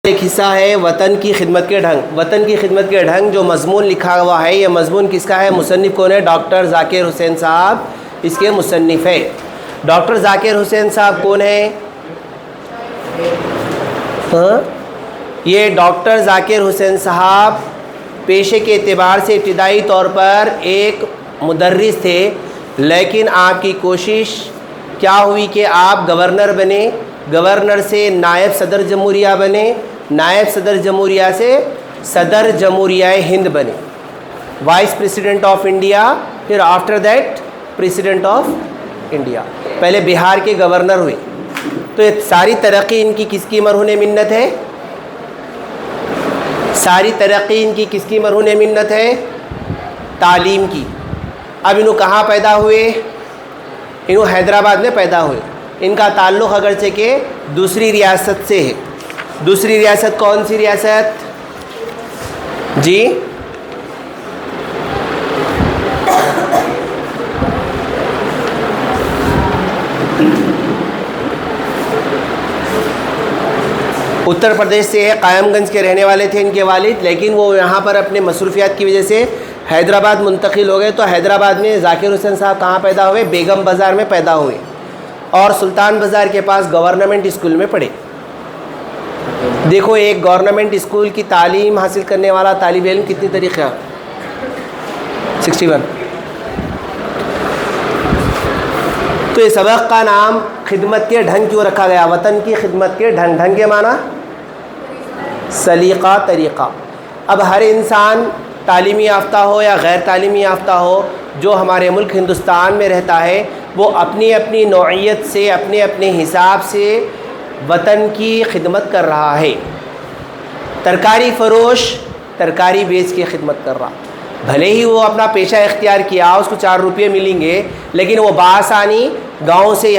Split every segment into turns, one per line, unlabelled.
ایک حصہ ہے وطن کی خدمت کے ڈھنگ. وطن کی خدمت کے ڈھنگ جو مضمون لکھا ہوا ہے، یہ مضمون کس کا ہے؟ مصنف کون ہے؟ ڈاکٹر ذاکر حسین صاحب اس کے مصنف ہے. ڈاکٹر ذاکر حسین صاحب کون ہیں؟ یہ ڈاکٹر ذاکر حسین صاحب پیشے کے اعتبار سے ابتدائی طور پر ایک مدرس تھے، لیکن آپ کی کوشش کیا ہوئی کہ آپ گورنر بنے، گورنر سے نائب صدر جمہوریہ بنے، نائب صدر جمہوریہ سے صدر جمہوریہ ہند بنے، وائس پریزیڈنٹ آف انڈیا، پھر after that president of India. پہلے بہار کے گورنر ہوئے. تو یہ ساری ترقی ان کی کس کی مرہون منت ہے؟ ساری ترقی ان کی کس کی مرہون منت ہے؟ تعلیم کی. اب انہوں کہاں پیدا ہوئے؟ انہوں حیدرآباد میں پیدا ہوئے. ان کا تعلق اگرچہ کہ دوسری ریاست سے ہے. دوسری ریاست کون سی ریاست؟ جی اتر پردیش سے ہے. قائم گنج کے رہنے والے تھے ان کے والد، لیکن وہ یہاں پر اپنے مصروفیات کی وجہ سے حیدرآباد منتقل ہو گئے. تو حیدرآباد میں ذاکر حسین صاحب کہاں پیدا ہوئے؟ بیگم بازار میں پیدا ہوئے، اور سلطان بازار کے پاس گورنمنٹ اسکول میں پڑھے. دیکھو، ایک گورنمنٹ اسکول کی تعلیم حاصل کرنے والا طالب علم کتنی طریقہ 61. تو یہ سبق کا نام خدمت کے ڈھنگ کیوں رکھا گیا؟ وطن کی خدمت کے ڈھنگ. ڈھنگ کے معنی سلیقہ، طریقہ. اب ہر انسان تعلیمی یافتہ ہو یا غیر تعلیمی یافتہ ہو، جو ہمارے ملک ہندوستان میں رہتا ہے، وہ اپنی اپنی نوعیت سے، اپنے اپنے حساب سے وطن کی خدمت کر رہا ہے. ترکاری فروش ترکاری بیچ کے خدمت کر رہا، بھلے ہی وہ اپنا پیشہ اختیار کیا، اس کو 4 روپے ملیں گے، لیکن وہ بآسانی گاؤں سے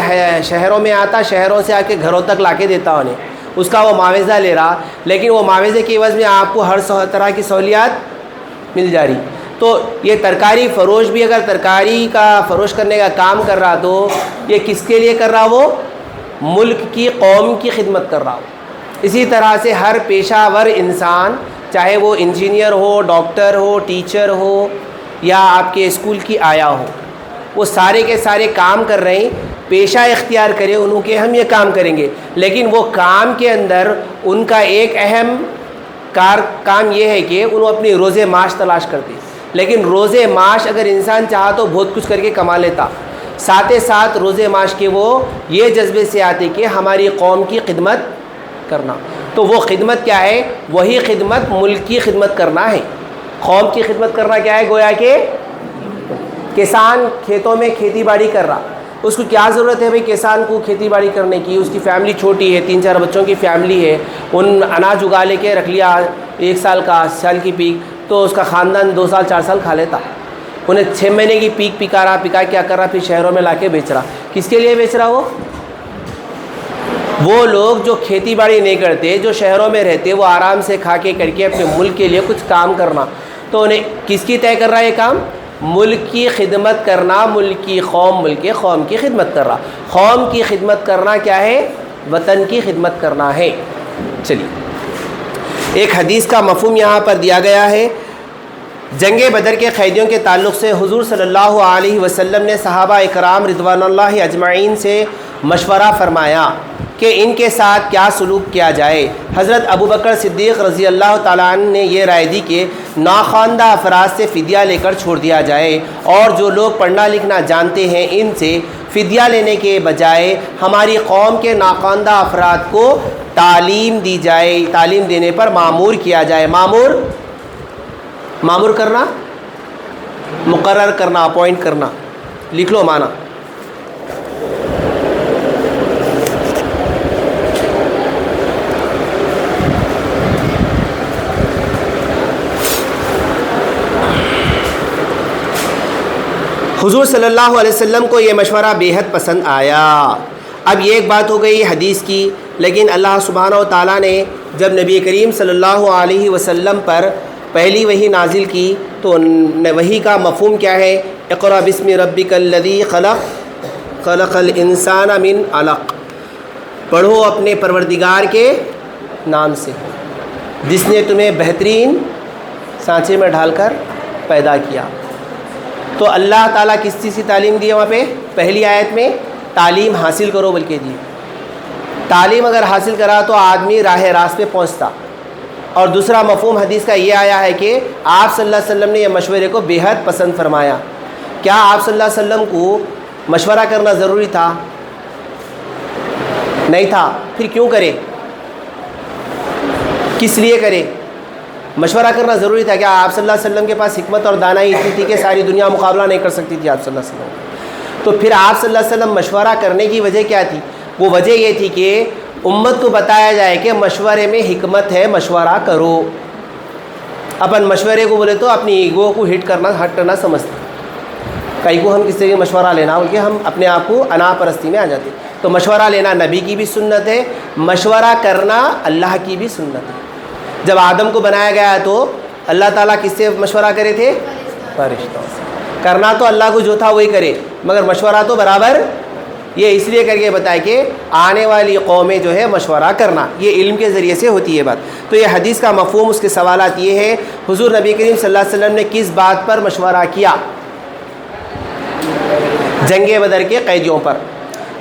شہروں میں آتا، شہروں سے آ کے گھروں تک لا کے دیتا انہیں، اس کا وہ معاوضہ لے رہا، لیکن وہ معاوضے کی عوض میں آپ کو ہر طرح کی سہولیات مل جا رہی. تو یہ ترکاری فروش بھی اگر ترکاری کا فروش کرنے کا کام کر رہا، تو یہ کس کے لیے کر رہا؟ وہ ملک کی، قوم کی خدمت کر رہا ہو. اسی طرح سے ہر پیشہ ور انسان، چاہے وہ انجینئر ہو، ڈاکٹر ہو، ٹیچر ہو، یا آپ کے اسکول کی آیا ہو، وہ سارے کے سارے کام کر رہے ہیں. پیشہ اختیار کرے انہوں کے ہم یہ کام کریں گے، لیکن وہ کام کے اندر ان کا ایک اہم کام یہ ہے کہ انہوں اپنی روز معاش تلاش کرتے. لیکن روز معاش اگر انسان چاہا تو بہت کچھ کر کے کما لیتا. ساتھ ساتھ روز معاش کے وہ یہ جذبے سے آتے کہ ہماری قوم کی خدمت کرنا. تو وہ خدمت کیا ہے؟ وہی خدمت ملک کی خدمت کرنا ہے. قوم کی خدمت کرنا کیا ہے؟ گویا کہ کسان کھیتوں میں کھیتی باڑی کر رہا، اس کو کیا ضرورت ہے بھئی کسان کو کھیتی باڑی کرنے کی؟ اس کی فیملی چھوٹی ہے، 3-4 بچوں کی فیملی ہے، ان اناج اگا لے کے رکھ لیا 1 سال کا، سال کی پیک، تو اس کا خاندان 2 سال 4 سال کھا لیتا. انہیں 6 مہینے کی پیک پکا کیا کر رہا، پھر شہروں میں لا کے بیچ رہا. کس کے لیے بیچ رہا؟ وہ لوگ جو کھیتی باڑی نہیں کرتے، جو شہروں میں رہتے، وہ آرام سے کھا کے کر کے اپنے ملک کے لیے کچھ کام کرنا. تو انہیں کس کی طے کر رہا ہے یہ کام؟ ملک کی خدمت کرنا. ملک کی قوم کی خدمت کر رہا. قوم کی خدمت کرنا کیا ہے؟ وطن کی خدمت کرنا ہے. چلیے، ایک حدیث کا مفہوم یہاں پر دیا گیا ہے. جنگ بدر کے قیدیوں کے تعلق سے حضور صلی اللہ علیہ وسلم نے صحابہ اکرام رضوان اللہ اجمعین سے مشورہ فرمایا کہ ان کے ساتھ کیا سلوک کیا جائے. حضرت ابوبکر صدیق رضی اللہ تعالیٰ عنہ نے یہ رائے دی کہ ناخواندہ افراد سے فدیہ لے کر چھوڑ دیا جائے، اور جو لوگ پڑھنا لکھنا جانتے ہیں ان سے فدیہ لینے کے بجائے ہماری قوم کے ناخواندہ افراد کو تعلیم دی جائے، تعلیم دینے پر مامور کیا جائے. مامور کرنا، مقرر کرنا، اپوائنٹ کرنا. لکھ لو معنی. حضور صلی اللہ علیہ وسلم کو یہ مشورہ بے حد پسند آیا. اب یہ ایک بات ہو گئی حدیث کی، لیکن اللہ سبحانہ و تعالیٰ نے جب نبی کریم صلی اللہ علیہ وسلم پر پہلی وحی نازل کی تو وحی کا مفہوم کیا ہے؟ اقرأ بسم ربک الذی خلق خلق الانسان من علق، پڑھو اپنے پروردگار کے نام سے. جس نے تمہیں بہترین سانچے میں ڈھال کر پیدا کیا۔ تو اللہ تعالیٰ کس چیز کی تعلیم دی ہے وہاں پہ؟ پہلی آیت میں تعلیم حاصل کرو بلکہ دی۔ تعلیم اگر حاصل کرا تو آدمی راہ راست پہ پہنچتا۔ اور دوسرا مفہوم حدیث کا یہ آیا ہے کہ آپ صلی اللہ علیہ وسلم نے یہ مشورے کو بے حد پسند فرمایا۔ کیا آپ صلی اللہ علیہ وسلم کو مشورہ کرنا ضروری تھا؟ نہیں تھا۔ پھر کیوں کرے؟ کس لیے کرے؟ مشورہ کرنا ضروری تھا۔ کیا آپ صلی اللہ علیہ وسلم کے پاس حکمت اور دانائی اتنی تھی کہ ساری دنیا مقابلہ نہیں کر سکتی تھی آپ صلی اللہ علیہ وسلم؟ تو پھر آپ صلی اللہ علیہ وسلم مشورہ کرنے کی وجہ کیا تھی؟ وہ وجہ یہ تھی کہ امت کو بتایا جائے کہ مشورے میں حکمت ہے، مشورہ کرو۔ اپن مشورے کو بولے تو اپنی ایگو کو ہٹ کرنا سمجھتے، کئی کو ہم کس سے مشورہ لینا بلکہ ہم اپنے آپ کو انا پرستی میں آ جاتے۔ تو مشورہ لینا نبی کی بھی سنت ہے، مشورہ کرنا اللہ کی بھی سنت ہے۔ جب آدم کو بنایا گیا تو اللہ تعالیٰ کس سے مشورہ کرے تھے؟ فرشتوں سے۔ کرنا تو اللہ کو جو تھا وہی کرے، مگر مشورہ تو برابر یہ اس لیے کر کے بتایا کہ آنے والی قومیں جو ہے مشورہ کرنا، یہ علم کے ذریعے سے ہوتی ہے بات۔ تو یہ حدیث کا مفہوم، اس کے سوالات یہ ہے، حضور نبی کریم صلی اللہ علیہ وسلم نے کس بات پر مشورہ کیا؟ جنگ بدر کے قیدیوں پر۔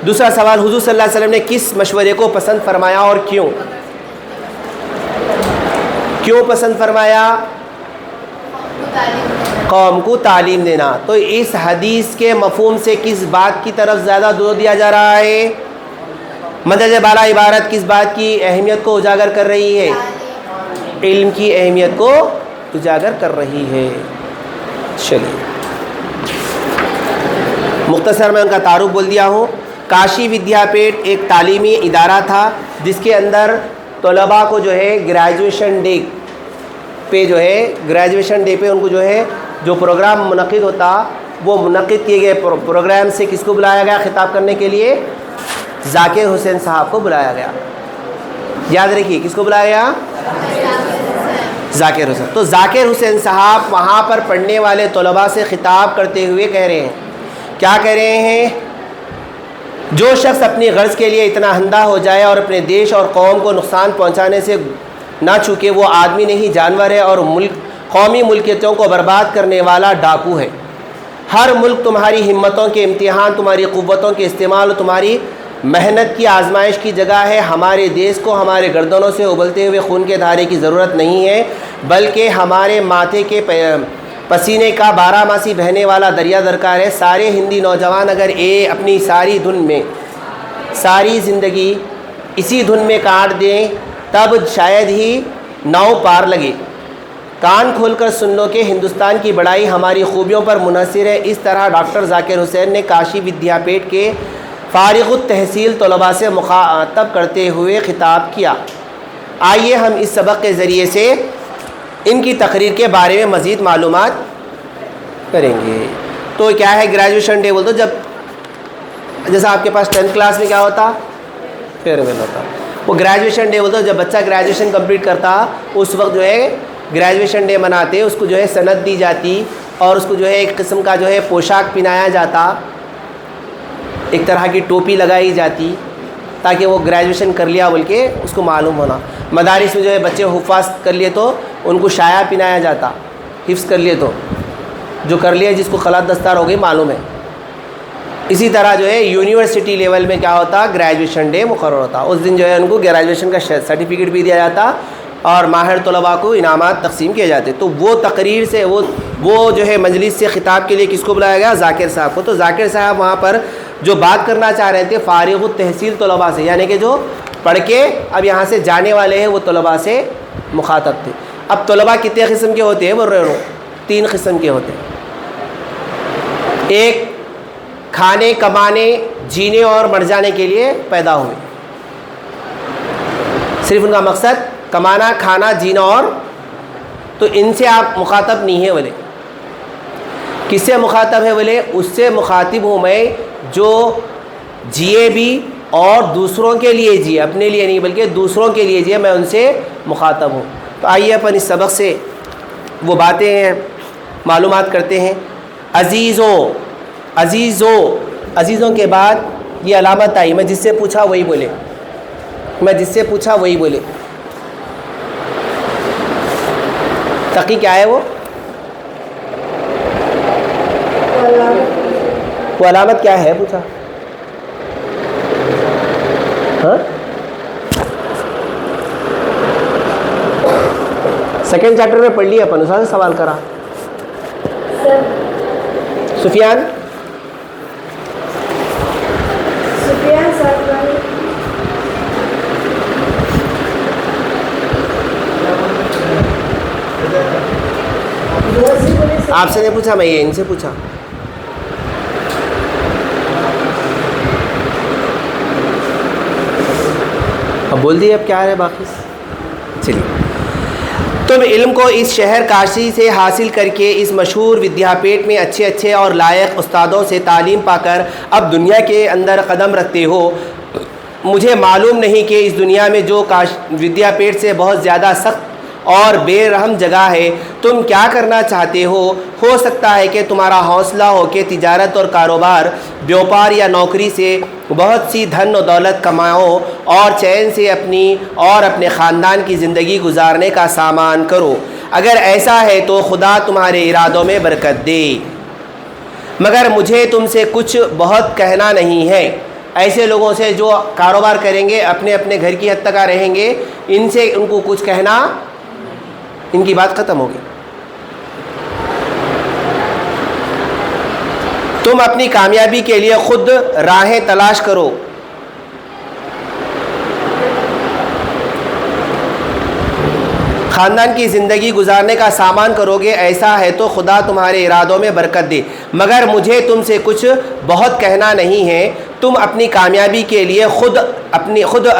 دوسرا سوال، حضور صلی اللہ علیہ وسلم نے کس مشورے کو پسند فرمایا اور کیوں؟ کیوں پسند فرمایا؟ قوم کو تعلیم دینا۔ تو اس حدیث کے مفہوم سے کس بات کی طرف زیادہ زور دیا جا رہا ہے؟ مدرج بالا عبارت کس بات کی اہمیت کو اجاگر کر رہی ہے؟ علم کی اہمیت کو اجاگر کر رہی ہے۔ چلیے مختصر میں ان کا تعارف بول دیا ہوں۔ کاشی ودیا پیٹ ایک تعلیمی ادارہ تھا جس کے اندر طلباء کو جو ہے گریجویشن ڈے پہ ان کو جو ہے جو پروگرام منعقد ہوتا، وہ منعقد کیے گئے پروگرام سے کس کو بلایا گیا خطاب کرنے کے لیے؟ ذاکر حسین صاحب کو بلایا گیا۔ یاد رکھیے کس کو بلایا گیا؟ ذاکر حسین۔ تو ذاکر حسین صاحب وہاں پر پڑھنے والے طلباء سے خطاب کرتے ہوئے کہہ رہے ہیں، کیا کہہ رہے ہیں؟ جو شخص اپنی غرض کے لیے اتنا اندھا ہو جائے اور اپنے دیش اور قوم کو نقصان پہنچانے سے نہ چوکے، وہ آدمی نہیں جانور ہے اور قومی ملکیتوں کو برباد کرنے والا ڈاکو ہے۔ ہر ملک تمہاری ہمتوں کے امتحان، تمہاری قوتوں کے استعمال اور تمہاری محنت کی آزمائش کی جگہ ہے۔ ہمارے دیش کو ہمارے گردنوں سے ابلتے ہوئے خون کے دھارے کی ضرورت نہیں ہے، بلکہ ہمارے ماتھے کے پسینے کا بارہ ماسی بہنے والا دریا درکار ہے۔ سارے ہندی نوجوان اگر اپنی ساری دھن میں ساری زندگی اسی دھن میں کاٹ دیں تب شاید ہی ناؤ پار لگے۔ کان کھول کر سن لو کہ ہندوستان کی بڑائی ہماری خوبیوں پر منحصر ہے۔ اس طرح ڈاکٹر ذاکر حسین نے کاشی ودیا پیٹ کے فارغ التحصیل طلباء سے مخاطب کرتے ہوئے خطاب کیا۔ آئیے ہم اس سبق کے ذریعے سے ان کی تقریر کے بارے میں مزید معلومات کریں گے۔ تو کیا ہے گریجویشن ڈے؟ بول دو جب جیسا آپ کے پاس 10th کلاس میں کیا ہوتا؟ فیئر ویل ہوتا۔ وہ گریجویشن ڈے بول دو جب بچہ گریجویشن کمپلیٹ کرتا، اس وقت جو ہے گریجویشن ڈے مناتے، اس کو جو ہے سند دی جاتی اور اس کو جو ہے ایک قسم کا جو ہے پوشاک پہنایا جاتا، ایک طرح کی ٹوپی لگائی جاتی تاکہ وہ گریجویشن کر لیا بول کے اس کو معلوم ہونا۔ مدارس میں جو ہے بچے حفاظ کر لیے تو ان کو شایہ پہنایا جاتا، حفظ کر لیے تو جو کر لیا جس کو خلات دستار ہو گئی معلوم ہے۔ اسی طرح جو ہے یونیورسٹی لیول میں کیا ہوتا؟ گریجویشن ڈے مقرر ہوتا۔ اس دن جو ہے ان کو گریجویشن کا سرٹیفکیٹ بھی دیا جاتا اور ماہر طلباء کو انعامات تقسیم کیے جاتے۔ تو وہ تقریر سے وہ جو ہے مجلس سے خطاب کے لیے کس کو بلایا گیا؟ ذاکر صاحب کو۔ تو ذاکر صاحب وہاں پر جو بات کرنا چاہ رہے تھے فارغ التحصیل طلباء سے، یعنی کہ جو پڑھ کے اب یہاں سے جانے والے ہیں، وہ طلباء سے مخاطب تھے۔ اب طلباء کتنے قسم کے ہوتے ہیں؟ وہ 3 قسم کے ہوتے ہیں۔ ایک کھانے کمانے جینے اور مر جانے کے لیے پیدا ہوئے، صرف ان کا مقصد کمانا کھانا جینا، اور تو ان سے آپ مخاطب نہیں ہیں بولے۔ کس سے مخاطب ہے بولے؟ اس سے مخاطب ہوں میں جو جیے بھی اور دوسروں کے لیے جیے، اپنے لیے نہیں بلکہ دوسروں کے لیے جیے، میں ان سے مخاطب ہوں۔ تو آئیے اپن اس سبق سے وہ باتیں معلومات کرتے ہیں۔ عزیزوں کے بعد یہ علامت آئی، میں جس سے پوچھا وہی بولے، تقی کیا ہے وہ علامت کیا ہے پوچھا؟ ہاں سیکنڈ چیپٹر میں پڑھ لیا اپن، اس سے سوال کرا سفیان آپ سے نہیں پوچھا، میں یہ ان سے پوچھا. اب بول دیے اب کیا ہے باقی. چلیے، تم علم کو اس شہر کاشی سے حاصل کر کے اس مشہور ودیا پیٹ میں اچھے اچھے اور لائق استادوں سے تعلیم پا کر اب دنیا کے اندر قدم رکھتے ہو. مجھے معلوم نہیں کہ اس دنیا میں جو ودیا پیٹ سے بہت زیادہ سخت اور بے رحم جگہ ہے، تم کیا کرنا چاہتے ہو سکتا ہے کہ تمہارا حوصلہ ہو کہ تجارت اور کاروبار، بیوپار یا نوکری سے بہت سی دھن و دولت کماؤ اور چین سے اپنی اور اپنے خاندان کی زندگی گزارنے کا سامان کرو. اگر ایسا ہے تو خدا تمہارے ارادوں میں برکت دے، مگر مجھے تم سے کچھ بہت کہنا نہیں ہے. ایسے لوگوں سے جو کاروبار کریں گے، اپنے اپنے گھر کی حد تک رہیں گے، ان سے ان کو کچھ کہنا، ان کی بات ختم ہوگی. تم اپنی کامیابی کے لیے خود راہیں تلاش کرو. خاندان کی زندگی گزارنے کا سامان کرو گے، ایسا ہے تو خدا تمہارے ارادوں میں برکت دے، مگر مجھے تم سے کچھ بہت کہنا نہیں ہے. تم اپنی کامیابی کے لیے خود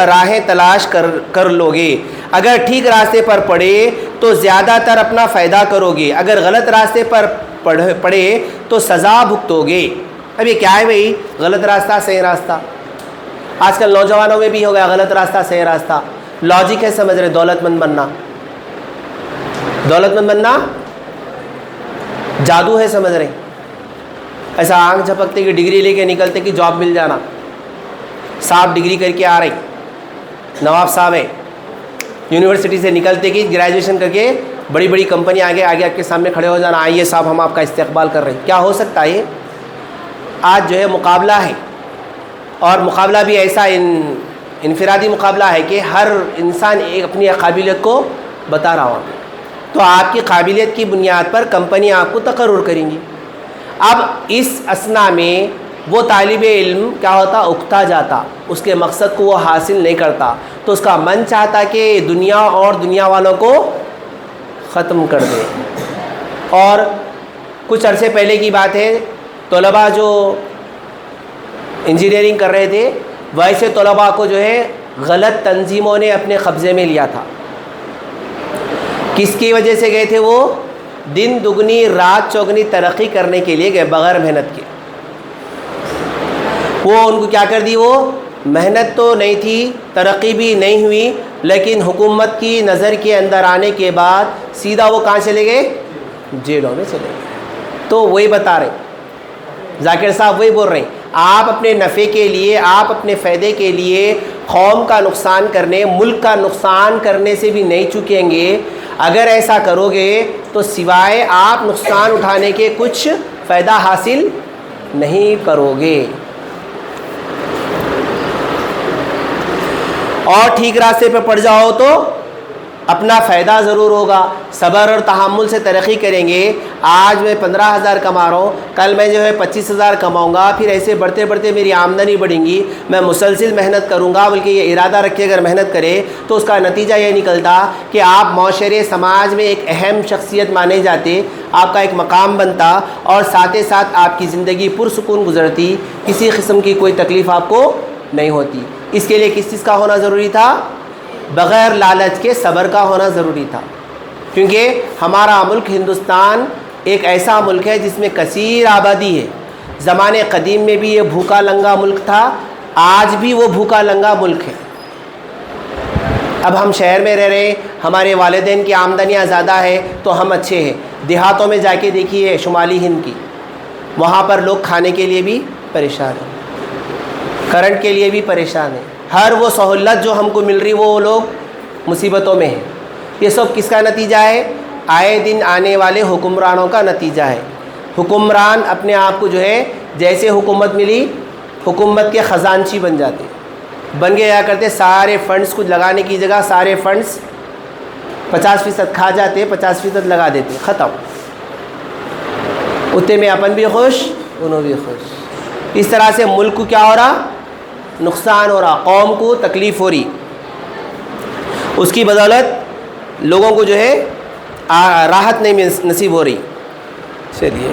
راہیں تلاش کر لو گے. اگر ٹھیک راستے پر پڑے تو زیادہ تر اپنا فائدہ کرو گے، اگر غلط راستے پر پڑے تو سزا بھگتو گے. اب یہ کیا ہے بھائی؟ غلط راستہ صحیح راستہ. آج کل نوجوانوں میں بھی ہو گیا غلط راستہ صحیح راستہ. لاجک ہے سمجھ رہے، دولت مند بننا جادو ہے سمجھ رہے. ایسا آنکھ جھپکتے کہ ڈگری لے کے نکلتے کہ جاب مل جانا. صاحب ڈگری کر کے آ رہے، نواب صاحب ہیں، یونیورسٹی سے نکلتے کہ گریجویشن کر کے بڑی بڑی کمپنی آگے آپ کے سامنے کھڑے ہو جانا، آئیے صاحب ہم آپ کا استقبال کر رہے ہیں. کیا ہو سکتا ہے؟ آج جو ہے مقابلہ ہے، اور مقابلہ بھی ایسا انفرادی مقابلہ ہے کہ ہر انسان اپنی قابلیت کو بتا رہا ہوں. تو آپ کی قابلیت کی بنیاد پر کمپنی آپ کو تقرر کریں گی. اب اس اثنا میں وہ طالب علم کیا ہوتا؟ اکتا جاتا، اس کے مقصد کو وہ حاصل نہیں کرتا، تو اس کا من چاہتا کہ دنیا اور دنیا والوں کو ختم کر دے. اور کچھ عرصے پہلے کی بات ہے، طلباء جو انجینئرنگ کر رہے تھے، ویسے طلباء کو جو ہے غلط تنظیموں نے اپنے قبضے میں لیا تھا. کس کی وجہ سے گئے تھے؟ وہ دن دگنی رات چوگنی ترقی کرنے کے لیے گئے بغیر محنت کے. وہ ان کو کیا کر دی؟ وہ محنت تو نہیں تھی، ترقی بھی نہیں ہوئی، لیکن حکومت کی نظر کے اندر آنے کے بعد سیدھا وہ کہاں چلے گئے؟ جیلوں میں چلے گئے. تو وہی بتا رہے ذاکر صاحب، وہی بول رہے ہیں، آپ اپنے نفع کے لیے، آپ اپنے فائدے کے لیے قوم کا نقصان کرنے، ملک کا نقصان کرنے سے بھی نہیں چکیں گے. اگر ایسا کرو گے تو سوائے آپ نقصان اٹھانے کے کچھ فائدہ حاصل نہیں کرو گے. اور ٹھیک راستے پہ پڑ جاؤ تو اپنا فائدہ ضرور ہوگا. صبر اور تحمل سے ترقی کریں گے. آج میں 15,000 کما رہا ہوں، کل میں جو ہے 25,000 کماؤں گا، پھر ایسے بڑھتے بڑھتے میری آمدنی بڑھیں گی. میں مسلسل محنت کروں گا، بلکہ یہ ارادہ رکھے اگر محنت کرے تو اس کا نتیجہ یہ نکلتا کہ آپ معاشرے سماج میں ایک اہم شخصیت مانے جاتے، آپ کا ایک مقام بنتا، اور ساتھ ہی ساتھ آپ کی زندگی پرسکون گزرتی، کسی قسم کی کوئی تکلیف آپ کو نہیں ہوتی. اس کے لیے کس چیز کا ہونا ضروری تھا؟ بغیر لالچ کے صبر کا ہونا ضروری تھا. کیونکہ ہمارا ملک ہندوستان ایک ایسا ملک ہے جس میں کثیر آبادی ہے. زمانے قدیم میں بھی یہ بھوکا لنگا ملک تھا، آج بھی وہ بھوکا لنگا ملک ہے. اب ہم شہر میں رہ رہے ہیں، ہمارے والدین کی آمدنیاں زیادہ ہے تو ہم اچھے ہیں. دیہاتوں میں جا کے دیکھیے شمالی ہند کی، وہاں پر لوگ کھانے کے لیے بھی پریشان ہیں، کرنٹ کے لیے بھی پریشان ہیں. ہر وہ سہولت جو ہم کو مل رہی وہ لوگ مصیبتوں میں ہیں. یہ سب کس کا نتیجہ ہے؟ آئے دن آنے والے حکمرانوں کا نتیجہ ہے۔ حکمران اپنے آپ کو جو ہے جیسے حکومت ملی حکومت کے خزانچی بن جاتے، بن کے کیا کرتے سارے فنڈز کو لگانے کی جگہ سارے فنڈز 50% کھا جاتے، 50% لگا دیتے، ختم۔ اتنے میں اپن بھی خوش انہوں بھی خوش۔ اس طرح سے ملک کو کیا ہو رہا؟ نقصان ہو رہا، قوم کو تکلیف ہو رہی، اس کی بدولت لوگوں کو جو ہے راحت نہیں نصیب ہو رہی۔ چلیے،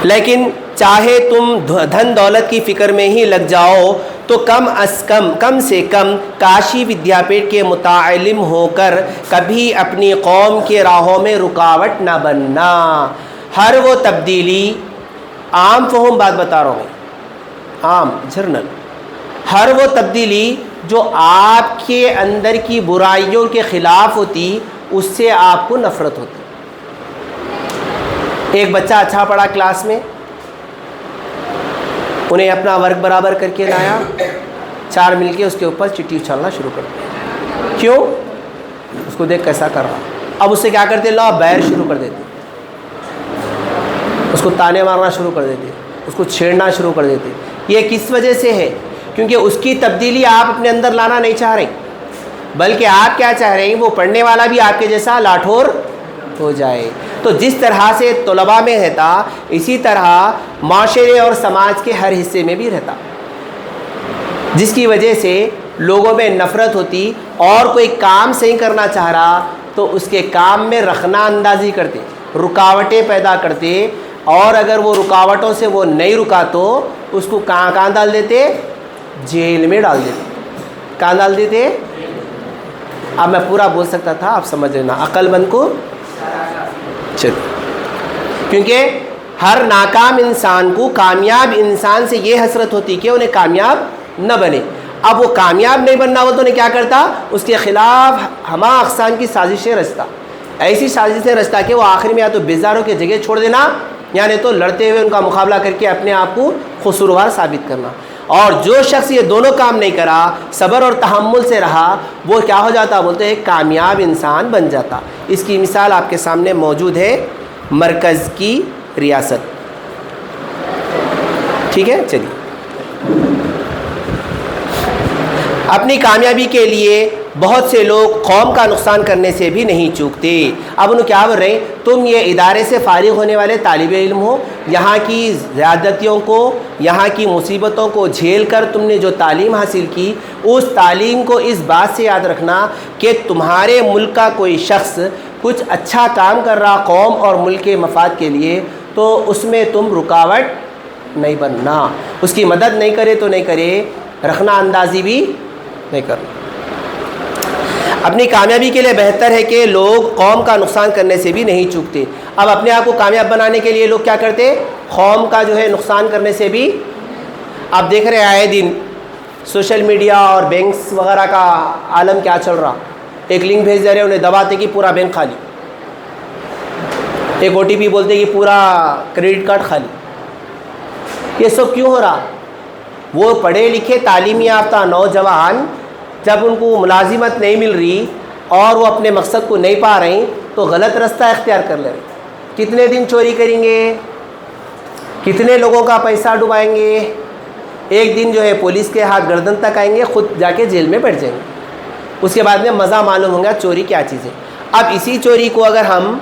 لیکن چاہے تم دھن دولت کی فکر میں ہی لگ جاؤ تو کم سے کم کاشی ودیا پیٹ کے متعلم ہو کر کبھی اپنی قوم کے راہوں میں رکاوٹ نہ بننا۔ ہر وہ تبدیلی، عام فہم بات بتا رہا ہوں، عام جرنل، ہر وہ تبدیلی جو آپ کے اندر کی برائیوں کے خلاف ہوتی اس سے آپ کو نفرت ہوتی۔ ایک بچہ اچھا پڑھا کلاس میں، انہیں اپنا ورک برابر کر کے لایا، 4 مل کے اس کے اوپر چٹی اچھالنا شروع کر دیا۔ کیوں؟ اس کو دیکھ کیسا کر رہا۔ اب اس سے کیا کرتے؟ لا بیر شروع کر دیتے، اس کو تانے مارنا شروع کر دیتے، اس کو چھیڑنا شروع کر دیتے۔ یہ کس وجہ سے ہے؟ کیونکہ اس کی تبدیلی آپ اپنے اندر لانا نہیں چاہ رہے، بلکہ آپ کیا چاہ رہے ہیں؟ وہ پڑھنے والا بھی آپ کے جیسا لاٹھور ہو جائے۔ تو جس طرح سے طلباء میں رہتا اسی طرح معاشرے اور سماج کے ہر حصے میں بھی رہتا، جس کی وجہ سے لوگوں میں نفرت ہوتی، اور کوئی کام صحیح کرنا چاہ رہا تو اس کے کام میں رخنا اندازی کرتے، رکاوٹیں پیدا کرتے، اور اگر وہ رکاوٹوں سے وہ نہیں رکا تو اس کو کہاں ڈال دیتے؟ جیل میں ڈال دیتے۔ کہاں ڈال دیتے؟ اب میں پورا بول سکتا تھا، آپ سمجھ لینا، عقل مند کو چلو، کیونکہ ہر ناکام انسان کو کامیاب انسان سے یہ حسرت ہوتی کہ انہیں کامیاب نہ بنے۔ اب وہ کامیاب نہیں بننا ہو تو انہیں کیا کرتا؟ اس کے خلاف ہمہ اقسام کی سازشیں رچتا، ایسی سازشیں رچتا کہ وہ آخر میں یا تو بیزاروں کی جگہ چھوڑ دینا، یعنی تو لڑتے ہوئے ان کا مقابلہ کر کے اپنے آپ کو قصوروار ثابت کرنا۔ اور جو شخص یہ دونوں کام نہیں کرا، صبر اور تحمل سے رہا، وہ کیا ہو جاتا؟ بولتے ہیں کامیاب انسان بن جاتا۔ اس کی مثال آپ کے سامنے موجود ہے، مرکز کی ریاست۔ ٹھیک ہے، چلیے، اپنی کامیابی کے لیے بہت سے لوگ قوم کا نقصان کرنے سے بھی نہیں چوکتے۔ اب انہوں کیا بول رہے ہیں؟ تم یہ ادارے سے فارغ ہونے والے طالب علم ہو، یہاں کی زیادتیوں کو، یہاں کی مصیبتوں کو جھیل کر تم نے جو تعلیم حاصل کی، اس تعلیم کو اس بات سے یاد رکھنا کہ تمہارے ملک کا کوئی شخص کچھ اچھا کام کر رہا قوم اور ملک کے مفاد کے لیے تو اس میں تم رکاوٹ نہیں بننا، اس کی مدد نہیں کرے تو نہیں کرے، رخنا اندازی بھی نہیں کرنا۔ اپنی کامیابی کے لیے بہتر ہے کہ لوگ قوم کا نقصان کرنے سے بھی نہیں چوکتے۔ اب اپنے آپ کو کامیاب بنانے کے لیے لوگ کیا کرتے؟ قوم کا جو ہے نقصان کرنے سے بھی۔ آپ دیکھ رہے ہیں آئے دن سوشل میڈیا اور بینکس وغیرہ کا عالم کیا چل رہا، ایک لنک بھیج دے رہے، انہیں دباتے کہ پورا بینک خالی، ایک OTP بولتے کہ پورا کریڈٹ کارڈ خالی۔ یہ سب کیوں ہو رہا؟ وہ پڑھے لکھے تعلیمی یافتہ نوجوان جب ان کو ملازمت نہیں مل رہی اور وہ اپنے مقصد کو نہیں پا رہے تو غلط رستہ اختیار کر لے رہے۔ کتنے دن چوری کریں گے، کتنے لوگوں کا پیسہ ڈبائیں گے، ایک دن جو ہے پولیس کے ہاتھ گردن تک آئیں گے، خود جا کے جیل میں بیٹھ جائیں گے، اس کے بعد میں مزہ معلوم ہوگا چوری کیا چیز ہے۔ اب اسی چوری کو اگر ہم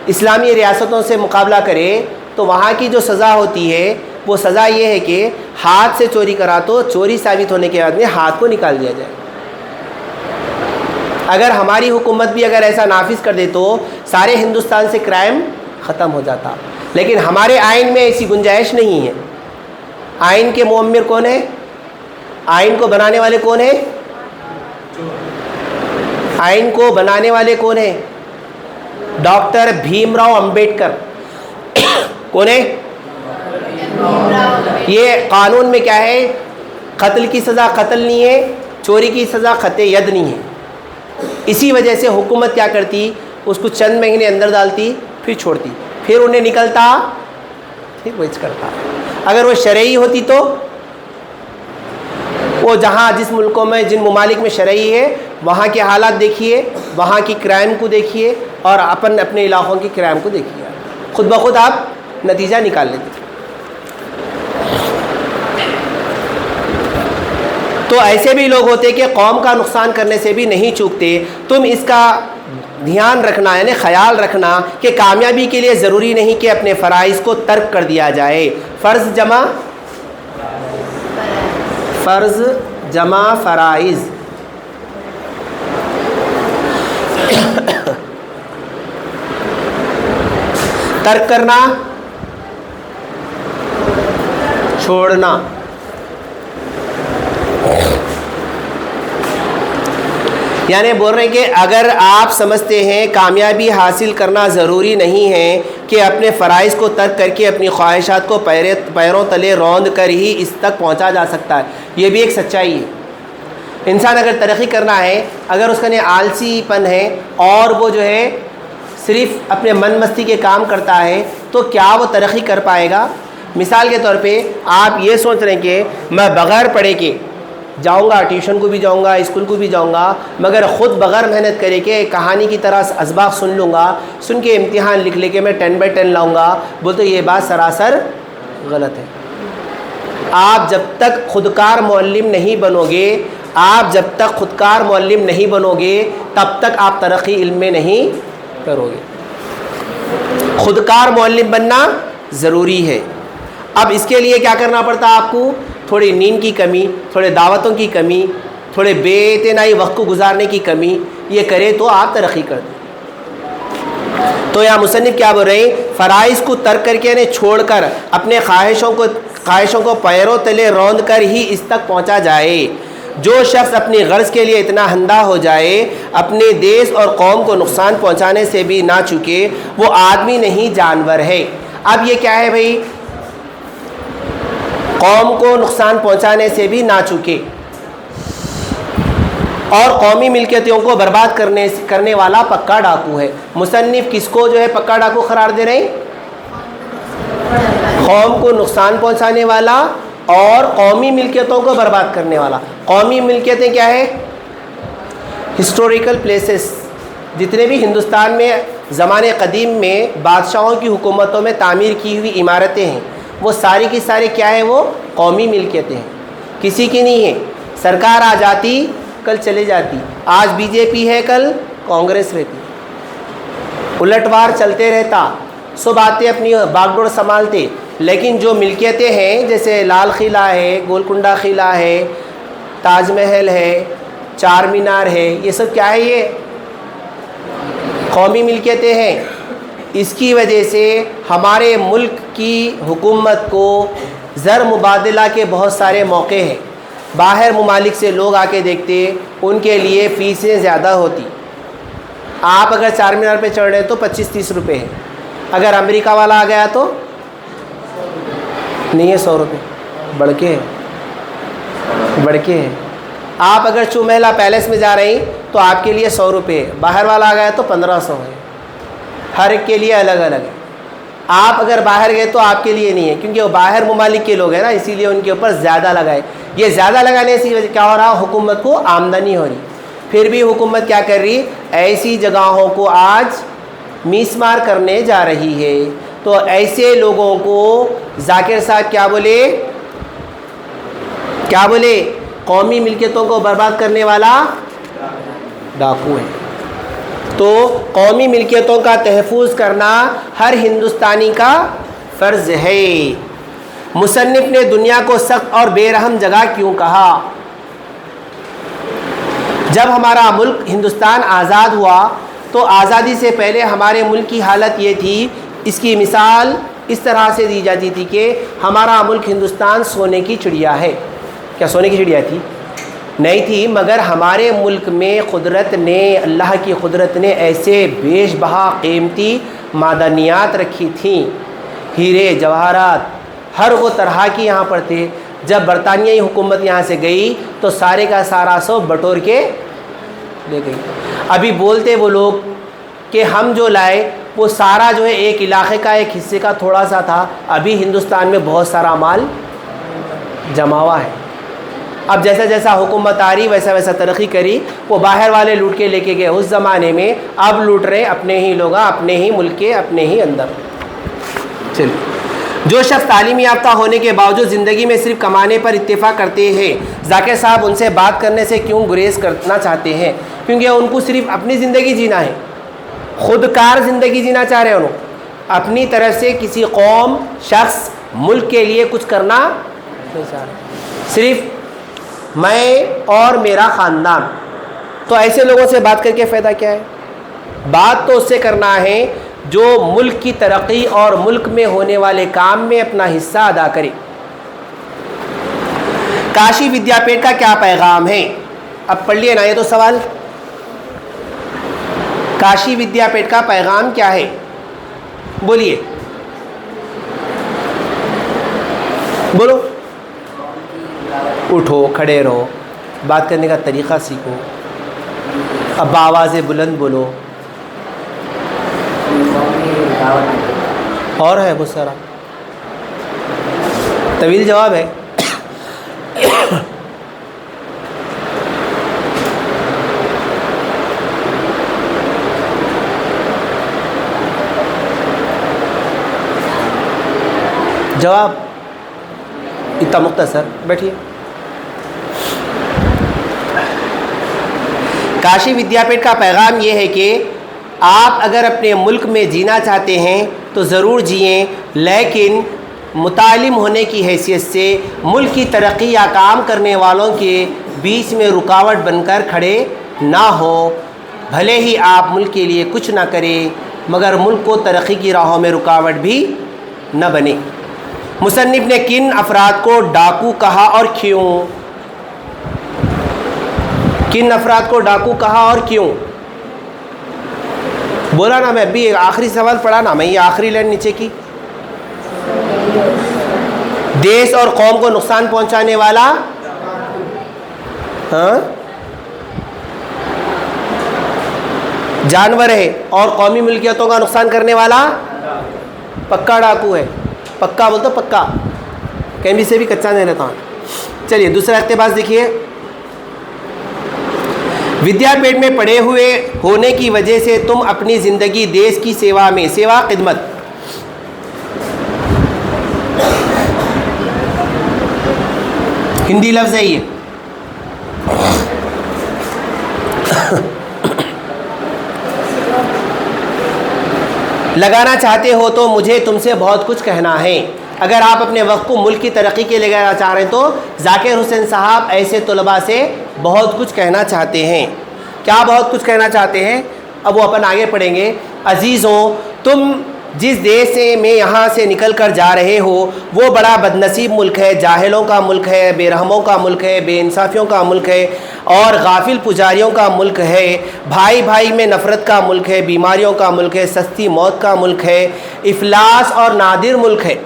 اسلامی ریاستوں سے مقابلہ کریں تو وہاں کی جو سزا ہوتی ہے وہ سزا یہ ہے کہ ہاتھ سے چوری کرا تو چوری ثابت ہونے کے بعد میں ہاتھ کو نکال دیا جائے۔ اگر ہماری حکومت بھی اگر ایسا نافذ کر دے تو سارے ہندوستان سے کرائم ختم ہو جاتا، لیکن ہمارے آئین میں ایسی گنجائش نہیں ہے۔ آئین کے معمر کون ہے؟ آئین کو بنانے والے کون ہیں؟ آئین کو بنانے والے کون ہیں؟ ڈاکٹر بھیم راؤ امبیڈکر۔ کون ہے؟ یہ قانون میں کیا ہے؟ قتل کی سزا قتل نہیں ہے، چوری کی سزا قطع ید نہیں ہے۔ اسی وجہ سے حکومت کیا کرتی؟ اس کو چند مہینے اندر ڈالتی، پھر چھوڑتی، پھر انہیں نکلتا، پھر ویچ کرتا۔ اگر وہ شرعی ہوتی تو وہ جہاں جس ملکوں میں جن ممالک میں شرعی ہے وہاں کے حالات دیکھیے، وہاں کی کرائم کو دیکھیے اور اپنے علاقوں کی کرائم کو دیکھیے، خود بخود آپ نتیجہ نکال لیتے۔ تو ایسے بھی لوگ ہوتے کہ قوم کا نقصان کرنے سے بھی نہیں چوکتے۔ تم اس کا دھیان رکھنا، یعنی خیال رکھنا کہ کامیابی کے لیے ضروری نہیں کہ اپنے فرائض کو ترک کر دیا جائے۔ فرض جمع فرائض، ترک کرنا، چھوڑنا۔ یعنی بول رہے ہیں کہ اگر آپ سمجھتے ہیں کامیابی حاصل کرنا ضروری نہیں ہے کہ اپنے فرائض کو ترک کر کے اپنی خواہشات کو پیروں تلے روند کر ہی اس تک پہنچا جا سکتا ہے، یہ بھی ایک سچائی ہے۔ انسان اگر ترقی کرنا ہے، اگر اس کا آلسی پن ہے اور وہ جو ہے صرف اپنے من مستی کے کام کرتا ہے تو کیا وہ ترقی کر پائے گا؟ مثال کے طور پہ آپ یہ سوچ رہے ہیں کہ میں بغیر پڑھے کے جاؤں گا، ٹیوشن کو بھی جاؤں گا، اسکول کو بھی جاؤں گا، مگر خود بغیر محنت کرے کہ کہانی کی طرح اسباق سن لوں گا، سن کے امتحان لکھ لے کے میں 10/10 لاؤں گا، بولتے یہ بات سراسر غلط ہے۔ آپ جب تک خودکار معلم نہیں بنو گے، تب تک آپ ترقی علم میں نہیں کرو گے۔ خودکار معلم بننا ضروری ہے۔ اب اس کے لیے کیا کرنا پڑتا ہے آپ کو؟ تھوڑی نیند کی کمی، تھوڑے دعوتوں کی کمی، تھوڑے بے اعتنائی وقت کو گزارنے کی کمی، یہ کرے تو آپ ترقی کر دیں۔ تو یہاں مصنف کیا بول رہے ہیں؟ فرائض کو ترک کر کے یعنی چھوڑ کر اپنے خواہشوں کو پیروں تلے روند کر ہی اس تک پہنچا جائے۔ جو شخص اپنی غرض کے لیے اتنا اندھا ہو جائے، اپنے دیس اور قوم کو نقصان پہنچانے سے بھی نہ چکے، وہ آدمی نہیں جانور ہے۔ اب یہ کیا ہے بھائی؟ قوم کو نقصان پہنچانے سے بھی نہ چکے اور قومی ملکیتوں کو برباد کرنے والا پکا ڈاکو ہے۔ مصنف کس کو جو ہے پکا ڈاکو قرار دے رہے ہیں؟ قوم کو نقصان پہنچانے والا اور قومی ملکیتوں کو برباد کرنے والا۔ قومی ملکیتیں کیا ہے؟ ہسٹوریکل پلیسز، جتنے بھی ہندوستان میں زمانے قدیم میں بادشاہوں کی حکومتوں میں تعمیر کی ہوئی عمارتیں ہیں، وہ ساری کی ساری کیا ہے؟ وہ قومی ملکیتیں ہیں، کسی کی نہیں ہے۔ سرکار آ جاتی، کل چلے جاتی، آج بی جے پی ہے، کل کانگریس رہتی، الٹوار چلتے رہتا، سب آتے اپنی باغ ڈور سنبھالتے، لیکن جو ملکیتیں ہیں جیسے لال قلعہ ہے، گولکنڈہ قلعہ ہے، تاج محل ہے، چار مینار ہے، یہ سب کیا ہے؟ یہ قومی ملکیتیں ہیں۔ اس کی وجہ سے ہمارے ملک کی حکومت کو زر مبادلہ کے بہت سارے موقع ہیں۔ باہر ممالک سے لوگ آ کے دیکھتے، ان کے لیے فیسیں زیادہ ہوتی۔ آپ اگر چار مینار پہ چڑھ رہے ہیں تو 25-30 روپے ہے، اگر امریکہ والا آ گیا تو نہیں ہے 100 روپے، بڑھ کے ہے۔ آپ اگر چومیلا پیلیس میں جا رہے ہیں تو آپ کے لیے 100 روپے ہے، باہر والا آ گیا تو 1500 ہے، ہر ایک کے لیے الگ الگ ہے۔ آپ اگر باہر گئے تو آپ کے لیے نہیں ہے، کیونکہ وہ باہر ممالک کے لوگ ہیں نا، اسی لیے ان کے اوپر زیادہ لگائے۔ یہ زیادہ لگانے سے کیا ہو رہا؟ حکومت کو آمدنی ہو رہی، پھر بھی حکومت کیا کر رہی؟ ایسی جگہوں کو آج میسمار کرنے جا رہی ہے۔ تو ایسے لوگوں کو ذاکر صاحب کیا بولے؟ قومی ملکیتوں کو برباد کرنے والا ڈاکو ہے۔ تو قومی ملکیتوں کا تحفظ کرنا ہر ہندوستانی کا فرض ہے۔ مصنف نے دنیا کو سخت اور بے رحم جگہ کیوں کہا؟ جب ہمارا ملک ہندوستان آزاد ہوا تو آزادی سے پہلے ہمارے ملک کی حالت یہ تھی، اس کی مثال اس طرح سے دی جاتی تھی کہ ہمارا ملک ہندوستان سونے کی چڑیا ہے۔ کیا سونے کی چڑیا تھی؟ نہیں تھی، مگر ہمارے ملک میں اللہ کی قدرت نے ایسے بیش بہا قیمتی معدنیات رکھی تھیں، ہیرے جواہرات ہر وہ طرح کی یہاں پر تھے۔ جب برطانیائی حکومت یہاں سے گئی تو سارے کا سارا سو بٹور کے لے گئی۔ ابھی بولتے وہ لوگ کہ ہم جو لائے وہ سارا جو ہے ایک علاقے کا، ایک حصے کا تھوڑا سا تھا، ابھی ہندوستان میں بہت سارا مال جمع ہوا ہے۔ اب جیسا جیسا حکومت آ رہی ویسا ویسا ترقی کری، وہ باہر والے لوٹ کے لے کے گئے اس زمانے میں، اب لوٹ رہے اپنے ہی لوگ، اپنے ہی ملک کے اپنے ہی اندر۔ چلیے، جو شخص تعلیم یافتہ ہونے کے باوجود زندگی میں صرف کمانے پر اتفاق کرتے ہیں، ذاکر صاحب ان سے بات کرنے سے کیوں گریز کرنا چاہتے ہیں؟ کیونکہ ان کو صرف اپنی زندگی جینا ہے، خود کار زندگی جینا چاہ رہے ہیں، انہوں اپنی طرف سے کسی قوم، شخص، ملک کے لیے کچھ کرنا نہیں چاہ رہے، صرف میں اور میرا خاندان۔ تو ایسے لوگوں سے بات کر کے فائدہ کیا ہے؟ بات تو اس سے کرنا ہے جو ملک کی ترقی اور ملک میں ہونے والے کام میں اپنا حصہ ادا کرے۔ کاشی ودیا پیٹ کا کیا پیغام ہے؟ اب پڑھ لیے نا یہ تو سوال۔ کاشی ودیا پیٹ کا پیغام کیا ہے؟ بولیے، بولو، اٹھو، کھڑے رہو، بات کرنے کا طریقہ سیکھو، اب آواز بلند بولو، اور ہے بہت سارا، طویل جواب ہے۔ جواب اتنا مختصر، بیٹھیے۔ کاشی ودیا پیٹ کا پیغام یہ ہے کہ آپ اگر اپنے ملک میں جینا چاہتے ہیں تو ضرور جئیں، لیکن متعلم ہونے کی حیثیت سے ملک کی ترقی یا کام کرنے والوں کے بیچ میں رکاوٹ بن کر کھڑے نہ ہو۔ بھلے ہی آپ ملک کے لیے کچھ نہ کریں، مگر ملک کو ترقی کی راہوں میں رکاوٹ بھی نہ بنے۔ مصنف نے کن افراد کو ڈاکو کہا اور کیوں؟ کن افراد کو ڈاکو کہا اور کیوں؟ بولا نا، میں ابھی آخری سوال پڑھا نا، میں یہ آخری لائن نیچے کی، دیش اور قوم کو نقصان پہنچانے والا، ہاں، جانور ہے، اور قومی ملکیتوں کا نقصان کرنے والا پکا ڈاکو ہے۔ پکا بولتا پکا، کیمبی سے بھی کچا نہیں رہتا۔ چلیے دوسرا اقتباس دیکھیے۔ ودیا پیٹ میں پڑے ہوئے ہونے کی وجہ سے تم اپنی زندگی دیش کی سیوا میں، سیوا خدمت، ہندی لفظ ہے یہ، لگانا چاہتے ہو تو مجھے تم سے بہت کچھ کہنا ہے۔ اگر آپ اپنے وقت کو ملک کی ترقی کے لیے لگانا چاہ رہے ہیں تو ذاکر حسین صاحب ایسے طلباء سے بہت کچھ کہنا چاہتے ہیں۔ کیا بہت کچھ کہنا چاہتے ہیں؟ اب وہ اپن آگے پڑھیں گے۔ عزیزوں، تم جس دیش سے میں یہاں سے نکل کر جا رہے ہو وہ بڑا بدنصیب ملک ہے، جاہلوں کا ملک ہے، بے رحموں کا ملک ہے، بے انصافیوں کا ملک ہے اور غافل پجاریوں کا ملک ہے، بھائی بھائی میں نفرت کا ملک ہے، بیماریوں کا ملک ہے، سستی موت کا ملک ہے، افلاس اور نادر ملک ہے،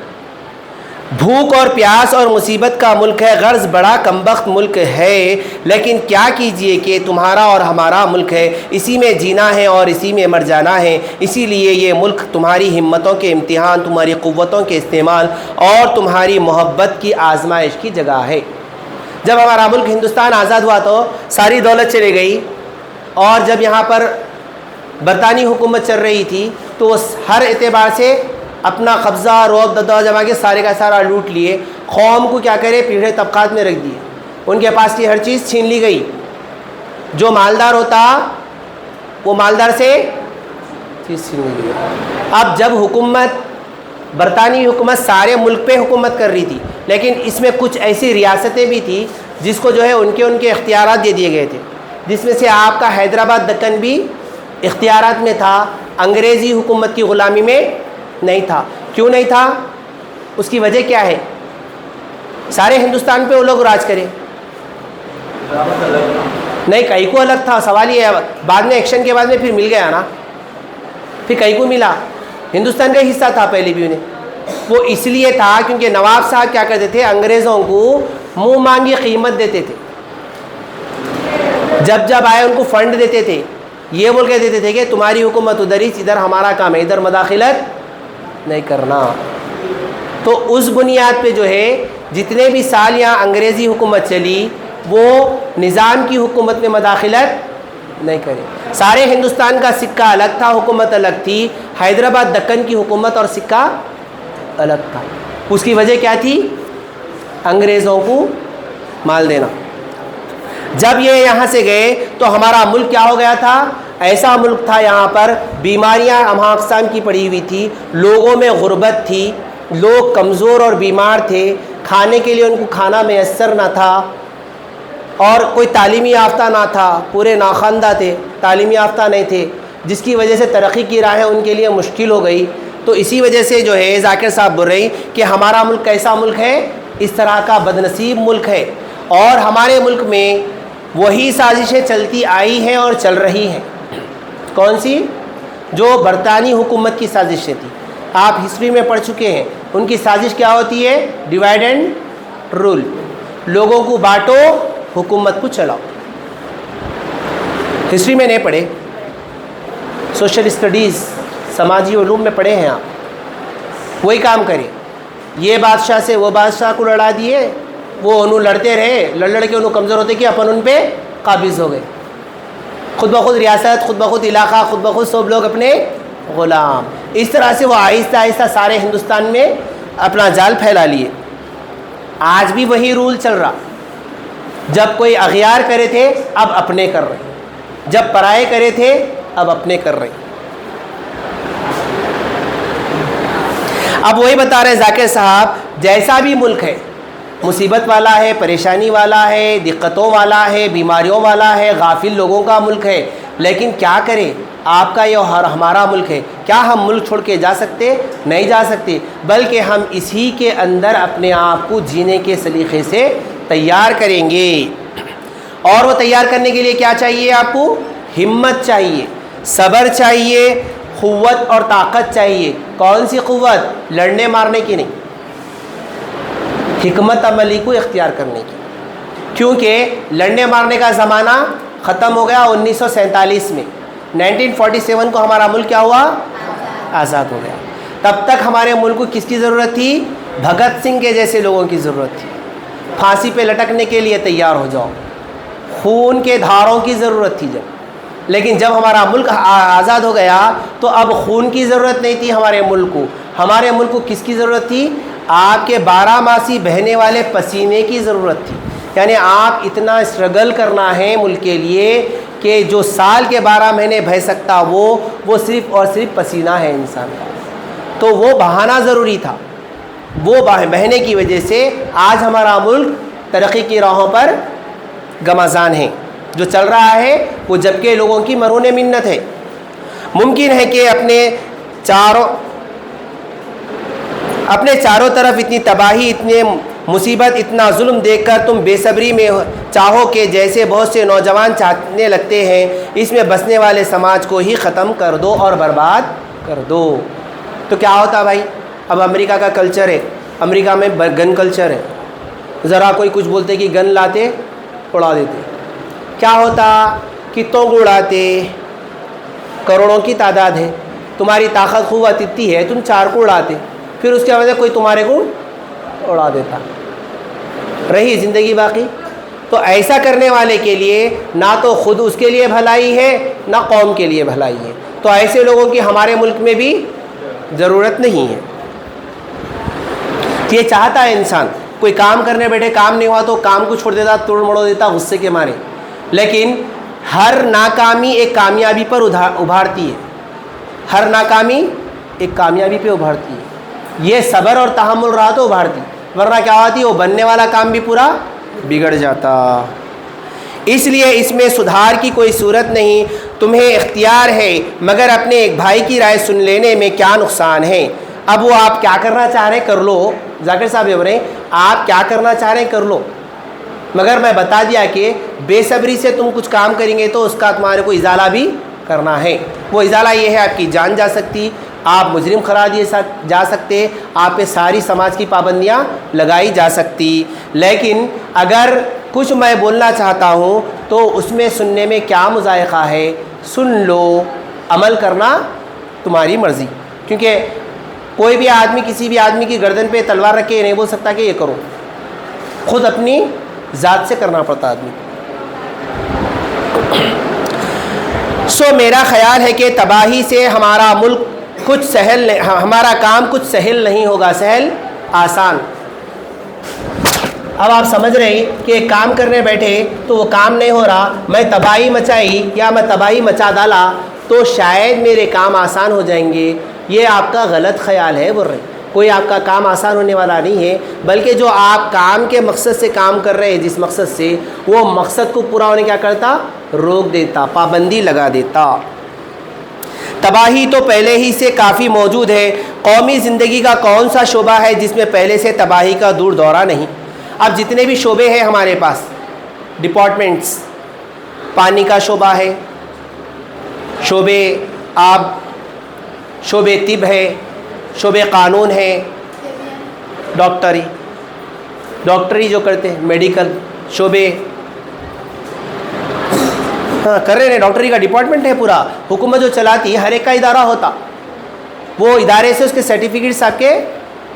بھوک اور پیاس اور مصیبت کا ملک ہے، غرض بڑا کمبخت ملک ہے۔ لیکن کیا کیجئے کہ تمہارا اور ہمارا ملک ہے، اسی میں جینا ہے اور اسی میں مر جانا ہے۔ اسی لیے یہ ملک تمہاری ہمتوں کے امتحان، تمہاری قوتوں کے استعمال اور تمہاری محبت کی آزمائش کی جگہ ہے۔ جب ہمارا ملک ہندوستان آزاد ہوا تو ساری دولت چلی گئی، اور جب یہاں پر برطانوی حکومت چل رہی تھی تو وہ ہر اعتبار سے اپنا قبضہ روب دبدبہ جما کے سارے کا سارا لوٹ لیے، قوم کو کیا کرے، پیڑھے طبقات میں رکھ دیے، ان کے پاس کی ہر چیز چھین لی گئی۔ جو مالدار ہوتا وہ مالدار سے چیز چھین لی گئی۔ اب جب حکومت، برطانوی حکومت سارے ملک پہ حکومت کر رہی تھی، لیکن اس میں کچھ ایسی ریاستیں بھی تھیں جس کو جو ہے ان کے اختیارات دے دیے گئے تھے، جس میں سے آپ کا حیدرآباد دکن بھی اختیارات میں تھا، انگریزی حکومت کی غلامی میں نہیں تھا۔ کیوں نہیں تھا؟ اس کی وجہ کیا ہے؟ سارے ہندوستان پہ وہ لوگ راج کرے نہیں، کئی کو الگ تھا۔ سوال یہ ہے، بعد میں ایکشن کے بعد میں پھر مل گیا نا، پھر کئی کو ملا، ہندوستان کا حصہ تھا پہلے بھی انہیں۔ وہ اس لیے تھا کیونکہ نواب صاحب کیا کرتے تھے، انگریزوں کو منہ مانگی قیمت دیتے تھے، جب جب آئے ان کو فنڈ دیتے تھے، یہ بول کے دیتے تھے کہ تمہاری حکومت ادھر ہی، ادھر ہمارا کام ہے، ادھر مداخلت نہیں کرنا۔ تو اس بنیاد پہ جو ہے جتنے بھی سال یہاں انگریزی حکومت چلی، وہ نظام کی حکومت میں مداخلت نہیں کرے. سارے ہندوستان کا سکہ الگ تھا، حکومت الگ تھی. حیدرآباد دکن کی حکومت اور سکہ الگ تھا. اس کی وجہ کیا تھی؟ انگریزوں کو مال دینا. جب یہ یہاں سے گئے تو ہمارا ملک کیا ہو گیا تھا؟ ایسا ملک تھا یہاں پر بیماریاں ہمہ اقسام کی پڑی ہوئی تھی، لوگوں میں غربت تھی، لوگ کمزور اور بیمار تھے، کھانے کے لیے ان کو کھانا میسر نہ تھا، اور کوئی تعلیمی یافتہ نہ تھا، پورے ناخواندہ تھے، تعلیمی یافتہ نہیں تھے، جس کی وجہ سے ترقی کی راہیں ان کے لیے مشکل ہو گئی. تو اسی وجہ سے جو ہے ذاکر صاحب بول رہے ہیں کہ ہمارا ملک کیسا ملک ہے؟ اس طرح کا بدنصیب ملک ہے. اور ہمارے ملک میں وہی سازشیں چلتی آئی ہیں اور چل رہی ہیں. کون سی؟ جو برطانوی حکومت کی سازشیں تھیں. آپ ہسٹری میں پڑھ چکے ہیں. ان کی سازش کیا ہوتی ہے؟ Divide and rule. لوگوں کو بانٹو، حکومت کو چلاؤ. ہسٹری میں نہیں پڑھے؟ سوشل اسٹڈیز، سماجی علوم میں پڑھے ہیں آپ. وہی کام کرے. یہ بادشاہ سے وہ بادشاہ کو لڑا دیے، وہ انہوں لڑتے رہے، لڑ کے انہوں کمزور ہوتے کہ اپن ان پہ قابض ہو گئے. خود بخود ریاست، خود بخود علاقہ، خود بخود سب لوگ اپنے غلام. اس طرح سے وہ آہستہ آہستہ سارے ہندوستان میں اپنا جال پھیلا لیے. آج بھی وہی رول چل رہا. جب کوئی اغیار کرے تھے اب اپنے کر رہے، جب پرائے کرے تھے اب اپنے کر رہے. اب وہی بتا رہے ذاکر صاحب، جیسا بھی ملک ہے، مصیبت والا ہے، پریشانی والا ہے، دقتوں والا ہے، بیماریوں والا ہے، غافل لوگوں کا ملک ہے، لیکن کیا کرے؟ آپ کا یہ ہمارا ملک ہے. کیا ہم ملک چھوڑ کے جا سکتے؟ نہیں جا سکتے، بلکہ ہم اسی کے اندر اپنے آپ کو جینے کے سلیقے سے تیار کریں گے. اور وہ تیار کرنے کے لیے کیا چاہیے آپ کو؟ ہمت چاہیے، صبر چاہیے، قوت اور طاقت چاہیے. کون سی قوت؟ لڑنے مارنے کی نہیں، حکمت عملی کو اختیار کرنے کی. کیونکہ لڑنے مارنے کا زمانہ ختم ہو گیا 1947 میں. 1947 کو ہمارا ملک کیا ہوا؟ آزاد ہو گیا. تب تک ہمارے ملک کو کس کی ضرورت تھی؟ بھگت سنگھ کے جیسے لوگوں کی ضرورت تھی. پھانسی پہ لٹکنے کے لیے تیار ہو جاؤ. خون کے دھاروں کی ضرورت تھی جب. لیکن جب ہمارا ملک آزاد ہو گیا تو اب خون کی ضرورت نہیں تھی ہمارے ملک کو. ہمارے ملک کو کس کی ضرورت تھی؟ آپ کے 12 ماسی بہنے والے پسینے کی ضرورت تھی. یعنی آپ اتنا اسٹرگل کرنا ہے ملک کے لیے کہ جو سال کے 12 مہینے بہہ سکتا وہ صرف اور صرف پسینہ ہے انسان کا. تو وہ بہانا ضروری تھا. وہ بہنے کی وجہ سے آج ہمارا ملک ترقی کی راہوں پر گامزن ہے. جو چل رہا ہے وہ جبکہ لوگوں کی مرہون منت ہے. ممکن ہے کہ اپنے چاروں طرف اتنی تباہی، اتنے مصیبت، اتنا ظلم دیکھ کر تم بے صبری میں چاہو کہ جیسے بہت سے نوجوان چاہنے لگتے ہیں اس میں بسنے والے سماج کو ہی ختم کر دو اور برباد کر دو. تو کیا ہوتا بھائی؟ اب امریکہ کا کلچر ہے، امریکہ میں گن کلچر ہے. ذرا کوئی کچھ بولتے کہ گن لاتے اڑا دیتے. کیا ہوتا؟ کتوں کو اڑاتے، کروڑوں کی تعداد ہے، تمہاری طاقت قوت اتنی ہے تم 4 کو اڑاتے، پھر اس کے وجہ کوئی تمہارے کو اڑا دیتا، رہی زندگی باقی. تو ایسا کرنے والے کے لیے نہ تو خود اس کے لیے بھلائی ہے نہ قوم کے لیے بھلائی ہے. تو ایسے لوگوں کی ہمارے ملک میں بھی ضرورت نہیں ہے. یہ چاہتا ہے انسان کوئی کام کرنے بیٹھے، کام نہیں ہوا تو کام کو چھوڑ دیتا، توڑ مڑو دیتا غصے کے مارے. لیکن ہر ناکامی ایک کامیابی پر ابھارتی ہے. ہر ناکامی ایک کامیابی پہ ابھارتی ہے. یہ صبر اور تحمل رہا تو ابھارتی، ورنہ کیا ہوتی؟ وہ بننے والا کام بھی پورا بگڑ جاتا. اس لیے اس میں سدھار کی کوئی صورت نہیں. تمہیں اختیار ہے، مگر اپنے ایک بھائی کی رائے سن لینے میں کیا نقصان ہے. اب وہ آپ کیا کرنا چاہ رہے ہیں کر لو. ذاکر صاحب یہ بول رہے ہیں آپ کیا کرنا چاہ رہے ہیں کر لو، مگر میں بتا دیا کہ بے صبری سے تم کچھ کام کریں گے تو اس کا تمہارے کو ازالہ بھی کرنا ہے. وہ ازالہ یہ ہے آپ کی جان جا سکتی، آپ مجرم قرار دیے جا سکتے، آپ پہ ساری سماج کی پابندیاں لگائی جا سکتی. لیکن اگر کچھ میں بولنا چاہتا ہوں تو اس میں سننے میں کیا مذائقہ ہے؟ سن لو، عمل کرنا تمہاری مرضی. کیونکہ کوئی بھی آدمی کسی بھی آدمی کی گردن پہ تلوار رکھ کے یہ نہیں بول سکتا کہ یہ کرو. خود اپنی ذات سے کرنا پڑتا آدمی سو میرا خیال ہے کہ تباہی سے ہمارا ملک کچھ سہل، ہمارا کام کچھ سہل نہیں ہوگا، سہل آسان۔ اب آپ سمجھ رہے ہیں کہ ایک کام کرنے بیٹھے تو وہ کام نہیں ہو رہا، میں تباہی مچائی یا میں تباہی مچا ڈالا تو شاید میرے کام آسان ہو جائیں گے۔ یہ آپ کا غلط خیال ہے، بول رہے کوئی آپ کا کام آسان ہونے والا نہیں ہے، بلکہ جو آپ کام کے مقصد سے کام کر رہے ہیں، جس مقصد سے، وہ مقصد کو پورا ہونے کیا کرتا، روک دیتا، پابندی لگا دیتا۔ تباہی تو پہلے ہی سے کافی موجود ہے۔ قومی زندگی کا کون سا شعبہ ہے جس میں پہلے سے تباہی کا دور دورہ نہیں؟ اب جتنے بھی شعبے ہیں ہمارے پاس، ڈپارٹمنٹس، پانی کا شعبہ ہے، شعبے آب، شعبے طب ہے، شعبے قانون ہے، ڈاکٹری جو کرتے ہیں، میڈیکل شعبے کر رہے ہیں، ڈاکٹری کا ڈپارٹمنٹ ہے پورا، حکومت جو چلاتی ہے ہر ایک کا ادارہ ہوتا، وہ ادارے سے اس کے سرٹیفکیٹس آپ کے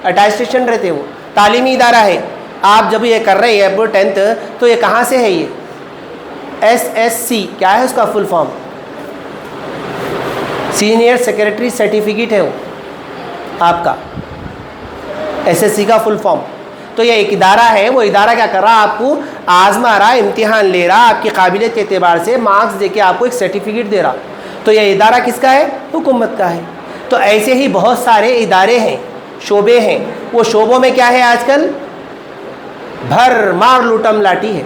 اٹیسٹیشن رہتے، وہ تعلیمی ادارہ ہے۔ آپ جب یہ کر رہے ہیں اب 10th تو یہ کہاں سے ہے؟ یہ SSC کیا ہے اس کا full form? Senior secretary certificate ہے وہ آپ کا، SSC کا فل فارم۔ تو یہ ایک ادارہ ہے، وہ ادارہ کیا کر رہا، آپ کو آزما رہا، امتحان لے رہا، آپ کی قابلیت کے اعتبار سے مارکس دے کے آپ کو ایک سرٹیفکیٹ دے رہا۔ تو یہ ادارہ کس کا ہے؟ حکومت کا ہے۔ تو ایسے ہی بہت سارے ادارے ہیں، شعبے ہیں، وہ شعبوں میں کیا ہے آج کل بھر مار لوٹم لاٹی ہے۔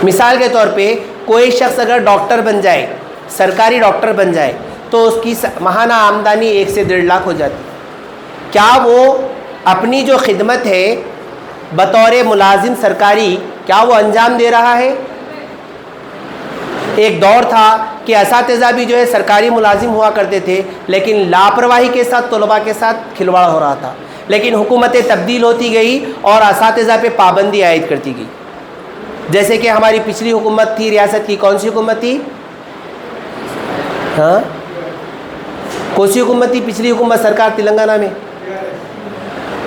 مثال کے طور پہ کوئی شخص اگر ڈاکٹر بن جائے، سرکاری ڈاکٹر بن جائے، تو اس کی ماہانہ آمدنی 1 سے 1.5 لاکھ ہو جاتی۔ کیا وہ اپنی جو خدمت ہے بطور ملازم سرکاری، کیا وہ انجام دے رہا ہے؟ ایک دور تھا کہ اساتذہ بھی جو ہے سرکاری ملازم ہوا کرتے تھے، لیکن لاپرواہی کے ساتھ طلباء کے ساتھ کھلواڑ ہو رہا تھا، لیکن حکومتیں تبدیل ہوتی گئی اور اساتذہ پہ پابندی عائد کرتی گئی۔ جیسے کہ ہماری پچھلی حکومت تھی ریاست کی، کون سی حکومت تھی؟ ہاں کون سی حکومت تھی پچھلی حکومت سرکار تلنگانہ میں؟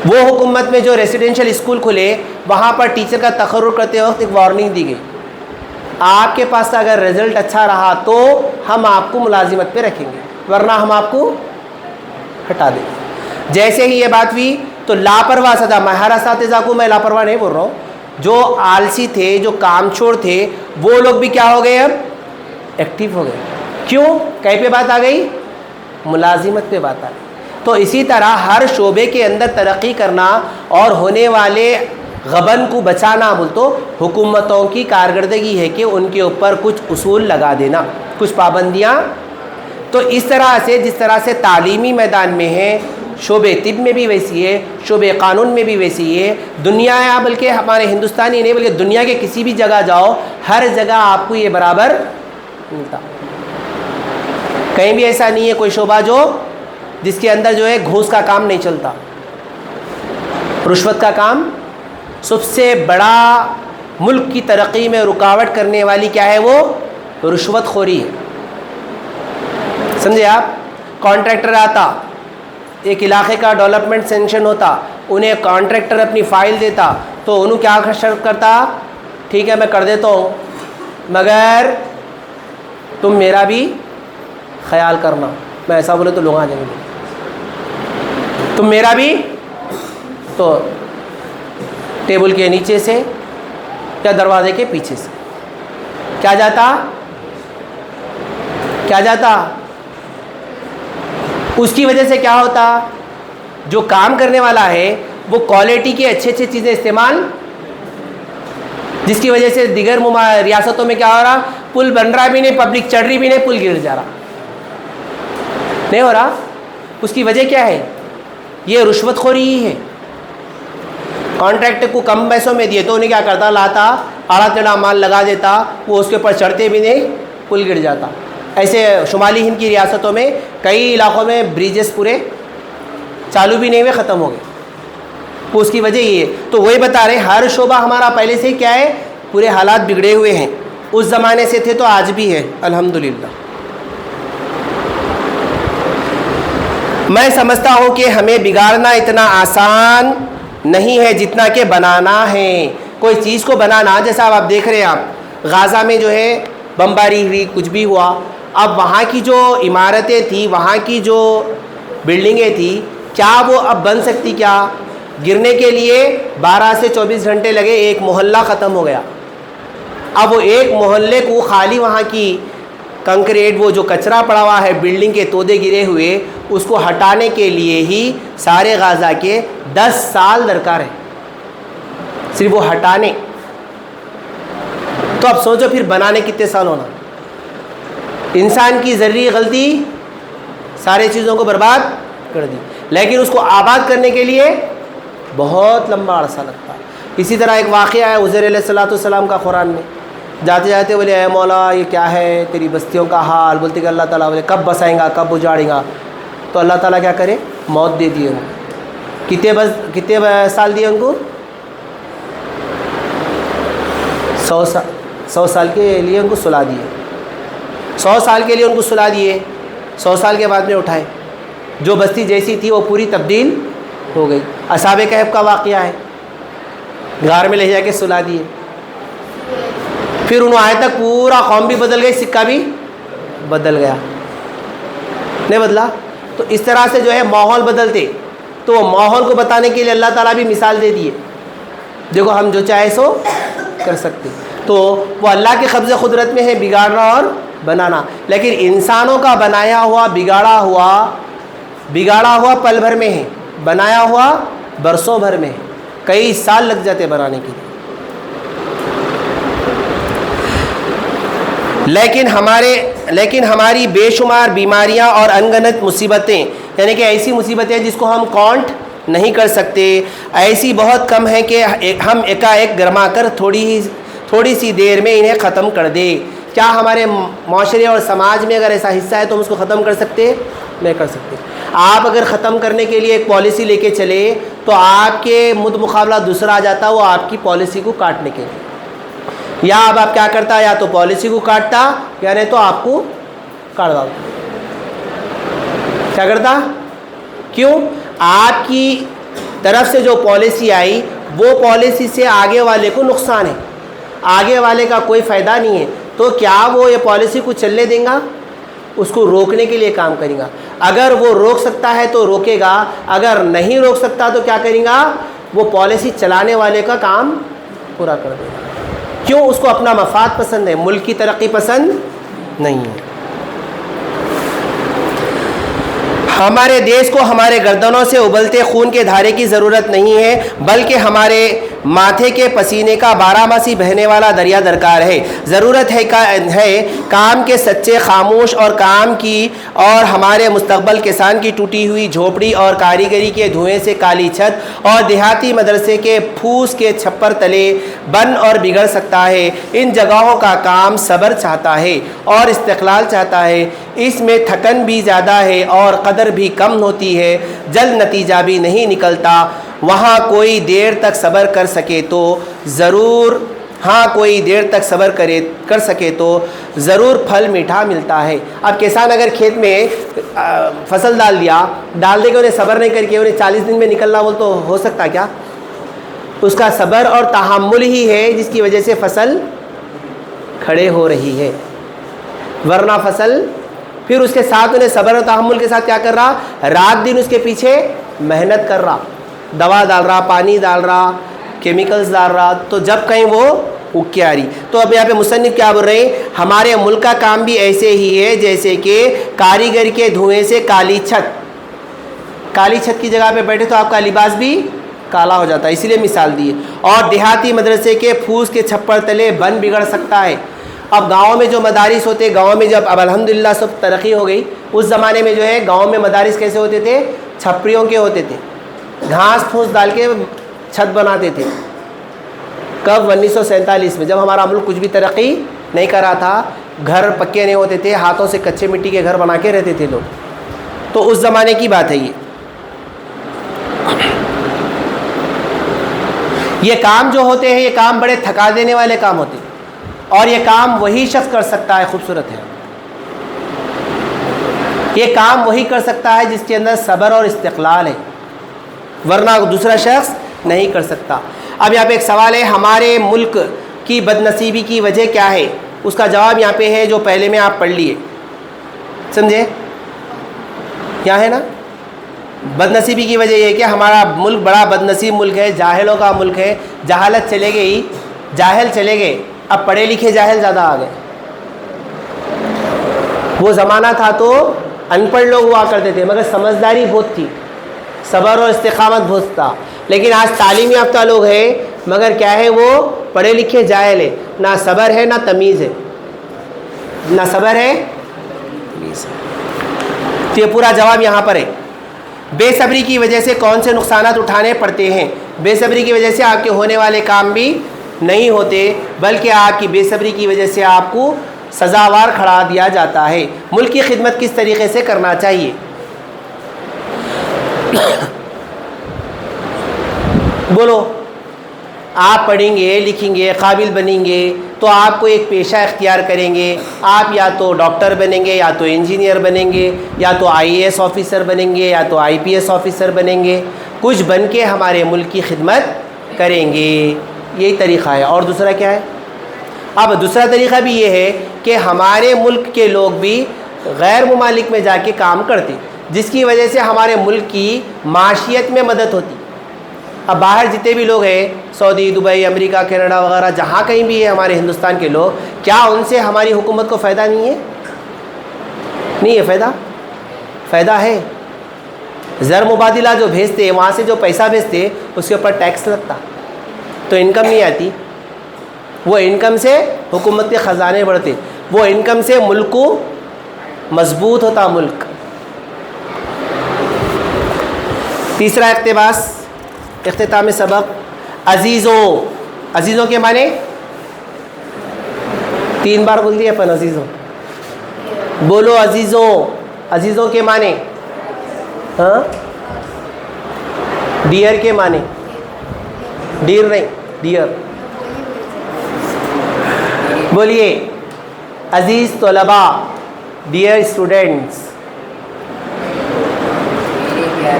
وہ حکومت میں جو ریسیڈینشل اسکول کھلے، وہاں پر ٹیچر کا تقرر کرتے وقت ایک وارننگ دی گئی، آپ کے پاس اگر رزلٹ اچھا رہا تو ہم آپ کو ملازمت پہ رکھیں گے، ورنہ ہم آپ کو ہٹا دیں گے۔ جیسے ہی یہ بات ہوئی تو لاپرواہ اساتذہ، میں ہر اساتذہ کو میں لاپرواہ نہیں بول رہا ہوں، جو آلسی تھے، جو کام چھوڑ تھے، وہ لوگ بھی کیا ہو گئے، اب ایکٹیو ہو گئے۔ کیوں؟ کہیں پہ بات آ گئی؟ ملازمت پہ بات آ گئی۔ تو اسی طرح ہر شعبے کے اندر ترقی کرنا اور ہونے والے غبن کو بچانا بول تو حکومتوں کی کارکردگی ہے کہ ان کے اوپر کچھ اصول لگا دینا، کچھ پابندیاں۔ تو اس طرح سے جس طرح سے تعلیمی میدان میں ہے، شعبے طب میں بھی ویسی ہے، شعبے قانون میں بھی ویسی ہے، دنیا یا بلکہ ہمارے ہندوستانی نہیں بلکہ دنیا کے کسی بھی جگہ جاؤ، ہر جگہ آپ کو یہ برابر ملتا۔ کہیں بھی ایسا نہیں ہے کوئی شعبہ جو جس کے اندر جو ہے گھوس کا کام نہیں چلتا، رشوت کا کام۔ سب سے بڑا ملک کی ترقی میں رکاوٹ کرنے والی کیا ہے؟ وہ رشوت خوری ہے، سمجھے آپ؟ کانٹریکٹر آتا، ایک علاقے کا ڈیولپمنٹ سینکشن ہوتا، انہیں کانٹریکٹر اپنی فائل دیتا تو انہوں کیا شرط کرتا، ٹھیک ہے میں کر دیتا ہوں مگر تم میرا بھی خیال کرنا، میں ایسا بولے تو لوگ آ جائیں گے، تم میرا بھی، تو ٹیبل کے نیچے سے یا دروازے کے پیچھے سے کیا جاتا، اس کی وجہ سے کیا ہوتا، جو کام کرنے والا ہے وہ کوالٹی کی اچھی چیزیں استعمال، جس کی وجہ سے دیگر ریاستوں میں کیا ہو رہا، پل بن رہا بھی نہیں، پبلک چڑھ رہی بھی نہیں، پل گر جا رہا نہیں ہو رہا۔ اس کی وجہ کیا ہے؟ یہ رشوت خوری ہی ہے۔ کانٹریکٹ کو کم پیسوں میں دیے تو انہیں کیا کرتا، لاتا آڑا ٹیڑھا مال لگا دیتا، وہ اس کے اوپر چڑھتے بھی نہیں، پل گر جاتا۔ ایسے شمالی ہند کی ریاستوں میں کئی علاقوں میں بریجز پورے چالو بھی نہیں ہوئے، ختم ہو گئے، وہ اس کی وجہ یہ ہے۔ تو وہی بتا رہے ہر شعبہ ہمارا پہلے سے کیا ہے، پورے حالات بگڑے ہوئے ہیں، اس زمانے سے تھے تو آج بھی ہے الحمدللہ۔ میں سمجھتا ہوں کہ ہمیں بگاڑنا اتنا آسان نہیں ہے جتنا کہ بنانا ہے۔ کوئی چیز کو بنانا، جیسا اب آپ دیکھ رہے ہیں، آپ غازہ میں جو ہے بمباری ہوئی، کچھ بھی ہوا، اب وہاں کی جو عمارتیں تھیں، وہاں کی جو بلڈنگیں تھیں، کیا وہ اب بن سکتی؟ کیا گرنے کے لیے 12 سے 24 گھنٹے لگے، ایک محلہ ختم ہو گیا۔ اب وہ ایک محلے کو خالی وہاں کی کنکریٹ، وہ جو کچرا پڑا ہوا ہے، بلڈنگ کے تودے گرے ہوئے، اس کو ہٹانے کے لیے ہی سارے غازہ کے 10 سال درکار ہے، صرف وہ ہٹانے۔ تو اب سوچو پھر بنانے کتنے سال ہونا۔ انسان کی ذرّی غلطی سارے چیزوں کو برباد کر دی، لیکن اس کو آباد کرنے کے لیے بہت لمبا عرصہ لگتا ہے۔ اسی طرح ایک واقعہ ہے عزیر علیہ السلام کا قرآن میں، جاتے جاتے بولے اے مولا یہ کیا ہے تیری بستیوں کا حال، بولتے کہ اللہ تعالیٰ بولے کب بسائیں گا، کب اجاڑیں گا؟ تو اللہ تعالیٰ کیا کرے؟ موت دے دیے ان کو۔ کتنے سال دیے ان کو؟ 100 سال کے لیے ان کو سلا دیے، 100 سال کے لیے ان کو سلا دیے، 100 سال کے بعد میں اٹھائے، جو بستی جیسی تھی وہ پوری تبدیل ہو گئی۔ اصحاب کہف کا واقعہ ہے، غار میں لے جا کے سلا دیے، پھر انہوں آئے تک پورا قوم بھی بدل گئی، سکہ بھی بدل گیا، نہیں بدلا؟ تو اس طرح سے جو ہے ماحول بدلتے، تو وہ ماحول کو بتانے کے لیے اللہ تعالیٰ بھی مثال دے دیے، دیکھو ہم جو چاہے سو کر سکتے۔ تو وہ اللہ کے قبض قدرت میں ہے بگاڑنا اور بنانا، لیکن انسانوں کا بنایا ہوا بگاڑا ہوا پل بھر میں ہے، بنایا ہوا برسوں بھر میں ہے، کئی سال لگ جاتے بنانے کے لیے۔ لیکن ہماری بے شمار بیماریاں اور انگنت مصیبتیں، یعنی کہ ایسی مصیبتیں جس کو ہم کاؤنٹ نہیں کر سکتے، ایسی بہت کم ہیں کہ ہم ایک گرما کر تھوڑی سی دیر میں انہیں ختم کر دیں۔ کیا ہمارے معاشرے اور سماج میں اگر ایسا حصہ ہے تو ہم اس کو ختم کر سکتے؟ نہیں کر سکتے۔ آپ اگر ختم کرنے کے لیے ایک پالیسی لے کے چلے تو آپ کے مقابلہ دوسرا آ جاتا، وہ آپ کی پالیسی کو کاٹنے کے لیے، یا اب آپ کیا کرتا، یا تو پالیسی کو کاٹتا یا نہیں تو آپ کو کاٹ ڈالتا۔ کیا کرتا؟ کیوں؟ آپ کی طرف سے جو پالیسی آئی وہ پالیسی سے آگے والے کو نقصان ہے، آگے والے کا کوئی فائدہ نہیں ہے، تو کیا وہ یہ پالیسی کو چلنے دیں گا؟ اس کو روکنے کے لیے کام کرے گا۔ اگر وہ روک سکتا ہے تو روکے گا، اگر نہیں روک سکتا تو کیا کرے گا؟ وہ پالیسی چلانے والے کا کام پورا کر دے گا۔ کیوں؟ اس کو اپنا مفاد پسند ہے، ملک کی ترقی پسند نہیں ہے۔ ہمارے دیش کو ہمارے گردنوں سے ابلتے خون کے دھارے کی ضرورت نہیں ہے، بلکہ ہمارے ماتھے کے پسینے کا 12 ماسی بہنے والا دریا درکار ہے۔ ضرورت ہے کام کے سچے خاموش اور کام کی، اور ہمارے مستقبل کسان کی ٹوٹی ہوئی جھوپڑی اور کاریگری کے دھوئیں سے کالی چھت اور دیہاتی مدرسے کے پھوس کے چھپر تلے بن اور بگڑ سکتا ہے۔ ان جگہوں کا کام صبر چاہتا ہے اور استقلال چاہتا ہے، اس میں تھکن بھی زیادہ ہے اور قدر بھی کم ہوتی ہے، جلد نتیجہ بھی نہیں نکلتا۔ وہاں کوئی دیر تک صبر کر سکے تو ضرور پھل میٹھا ملتا ہے۔ اب کسان اگر کھیت میں فصل ڈال دے کہ انہیں صبر نہیں کر کے انہیں 40 دن میں نکلنا بول تو ہو سکتا ہے کیا؟ اس کا صبر اور تحمل ہی ہے جس کی وجہ سے فصل کھڑے ہو رہی ہے، ورنہ فصل پھر اس کے ساتھ انہیں صبر اور تحمل کے ساتھ کیا کر رہا؟ رات دن اس کے پیچھے محنت کر رہا، دوا ڈال رہا، پانی ڈال رہا، کیمیکلز ڈال رہا، تو جب کہیں وہ اگ کے آ رہی۔ تو اب یہاں پہ مصنف کیا بول رہے ہیں؟ ہمارے ملک کا کام بھی ایسے ہی ہے جیسے کہ کاریگر کے دھوئیں سے کالی چھت کی جگہ پہ بیٹھے تو آپ کا لباس بھی کالا ہو جاتا ہے، اسی لیے مثال دی ہے۔ اور دیہاتی مدرسے کے پھوس کے چھپر تلے بن بگڑ سکتا ہے۔ اب گاؤں میں جو مدارس ہوتے، گاؤں میں جب اب الحمدللہ سب ترقی ہو گئی، اس زمانے میں جو ہے گاؤں میں مدارس کیسے ہوتے تھے؟ چھپریوں کے ہوتے تھے، گھاس پھوس ڈال کے چھت بناتے تھے۔ کب؟ 1947 میں، جب ہمارا ملک کچھ بھی ترقی نہیں کر رہا تھا، گھر پکے نہیں ہوتے تھے، ہاتھوں سے کچے مٹی کے گھر بنا کے رہتے تھے لوگ، تو اس زمانے کی بات ہے یہ کام جو ہوتے ہیں، یہ کام بڑے تھکا دینے والے کام ہوتے ہیں، اور یہ کام وہی شخص کر سکتا ہے، خوبصورت ہے، یہ کام وہی کر سکتا ہے جس کے اندر صبر اور استقلال ہے، ورنہ دوسرا شخص نہیں کر سکتا۔ اب یہاں پہ ایک سوال ہے ہمارے ملک کی بدنصیبی کی وجہ کیا ہے؟ اس کا جواب یہاں پہ ہے جو پہلے میں آپ پڑھ لیے، سمجھے؟ کیا ہے نا، بدنصیبی کی وجہ یہ ہے کہ ہمارا ملک بڑا بدنصیب ملک ہے، جاہلوں کا ملک ہے، جہالت چلے گئی، جاہل چلے گئے، اب پڑھے لکھے جاہل زیادہ آ گئے۔ وہ زمانہ تھا تو ان پڑھ لوگ ہوا کرتے تھے مگر سمجھداری بہت تھی، صبر اور استقامت بہت تھا، لیکن آج تعلیم یافتہ لوگ ہیں مگر کیا ہے، وہ پڑھے لکھے جاہل ہے، نہ صبر ہے نہ تمیز ہے، نہ صبر ہے تمیز ہے۔ تو یہ پورا جواب یہاں پر ہے۔ بے صبری کی وجہ سے کون سے نقصانات اٹھانے پڑتے ہیں؟ بے صبری کی وجہ سے آپ کے ہونے والے کام بھی نہیں ہوتے، بلکہ آپ کی بے صبری کی وجہ سے آپ کو سزاوار کھڑا دیا جاتا ہے۔ ملک کی خدمت کس طریقے سے کرنا چاہیے؟ بولو، آپ پڑھیں گے لکھیں گے قابل بنیں گے تو آپ کو ایک پیشہ اختیار کریں گے، آپ یا تو ڈاکٹر بنیں گے یا تو انجینئر بنیں گے یا تو IAS آفیسر بنیں گے یا تو IPS آفیسر بنیں گے، کچھ بن کے ہمارے ملک کی خدمت کریں گے، یہی طریقہ ہے۔ اور دوسرا کیا ہے؟ اب دوسرا طریقہ بھی یہ ہے کہ ہمارے ملک کے لوگ بھی غیر ممالک میں جا کے کام کرتے، جس کی وجہ سے ہمارے ملک کی معاشیت میں مدد ہوتی۔ اب باہر جتنے بھی لوگ ہیں، سعودی، دبئی، امریکہ، کینیڈا وغیرہ، جہاں کہیں بھی ہے ہمارے ہندوستان کے لوگ، کیا ان سے ہماری حکومت کو فائدہ نہیں ہے؟ نہیں ہے فائدہ؟ فائدہ ہے۔ زر مبادلہ جو بھیجتے وہاں سے جو پیسہ بھیجتے اس کے اوپر ٹیکس لگتا، تو انکم نہیں آتی، وہ انکم سے حکومت کے خزانے بڑھتے، وہ انکم سے ملک کو مضبوط ہوتا ملک۔ تیسرا اقتباس اختتام سبق، عزیزوں کے معنی 3 بار بول دیا اپن، عزیزوں بولو، عزیزوں کے معنی، ہاں ڈیئر کے معنی، ڈیر نہیں ڈیئر، بولیے عزیز طلباء، ڈیئر اسٹوڈنٹس،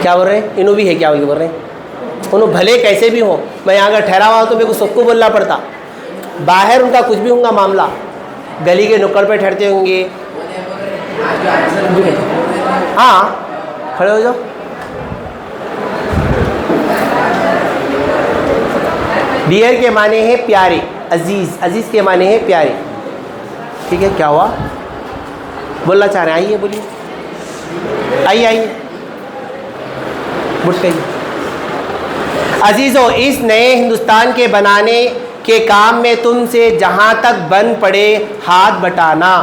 کیا بول رہے ہیں؟ انہوں بھی ہے کیا بول رہے ہیں؟ انہوں بھلے کیسے بھی ہوں، میں یہاں اگر ٹھہرا ہوا ہوں تو میرے کو سب کو بولنا پڑتا، باہر ان کا کچھ بھی ہوں گا معاملہ، گلی کے نکڑ پہ ٹھہرتے ہوں گے، ہاں کھڑے ہو جاؤ، ڈیئر کے معنی ہے پیارے، عزیز کے معنی ہے پیارے، ٹھیک ہے؟ کیا ہوا بولنا چاہ رہے ہیں؟ آئیے بولیے، آئیے بٹ گئی۔ عزیزو، اس نئے ہندوستان کے بنانے کے کام میں تم سے جہاں تک بن پڑے ہاتھ بٹانا۔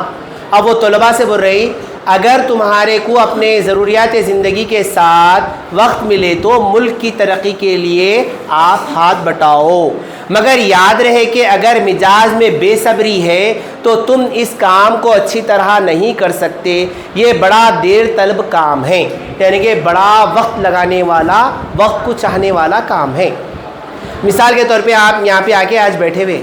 اب وہ طلباء سے بول رہی اگر تمہارے کو اپنے ضروریات زندگی کے ساتھ وقت ملے تو ملک کی ترقی کے لیے آپ ہاتھ بٹاؤ، مگر یاد رہے کہ اگر مزاج میں بے صبری ہے تو تم اس کام کو اچھی طرح نہیں کر سکتے، یہ بڑا دیر طلب کام ہے، یعنی کہ بڑا وقت لگانے والا، وقت کو چاہنے والا کام ہے۔ مثال کے طور پہ آپ یہاں پہ آ کے آج بیٹھے ہوئے،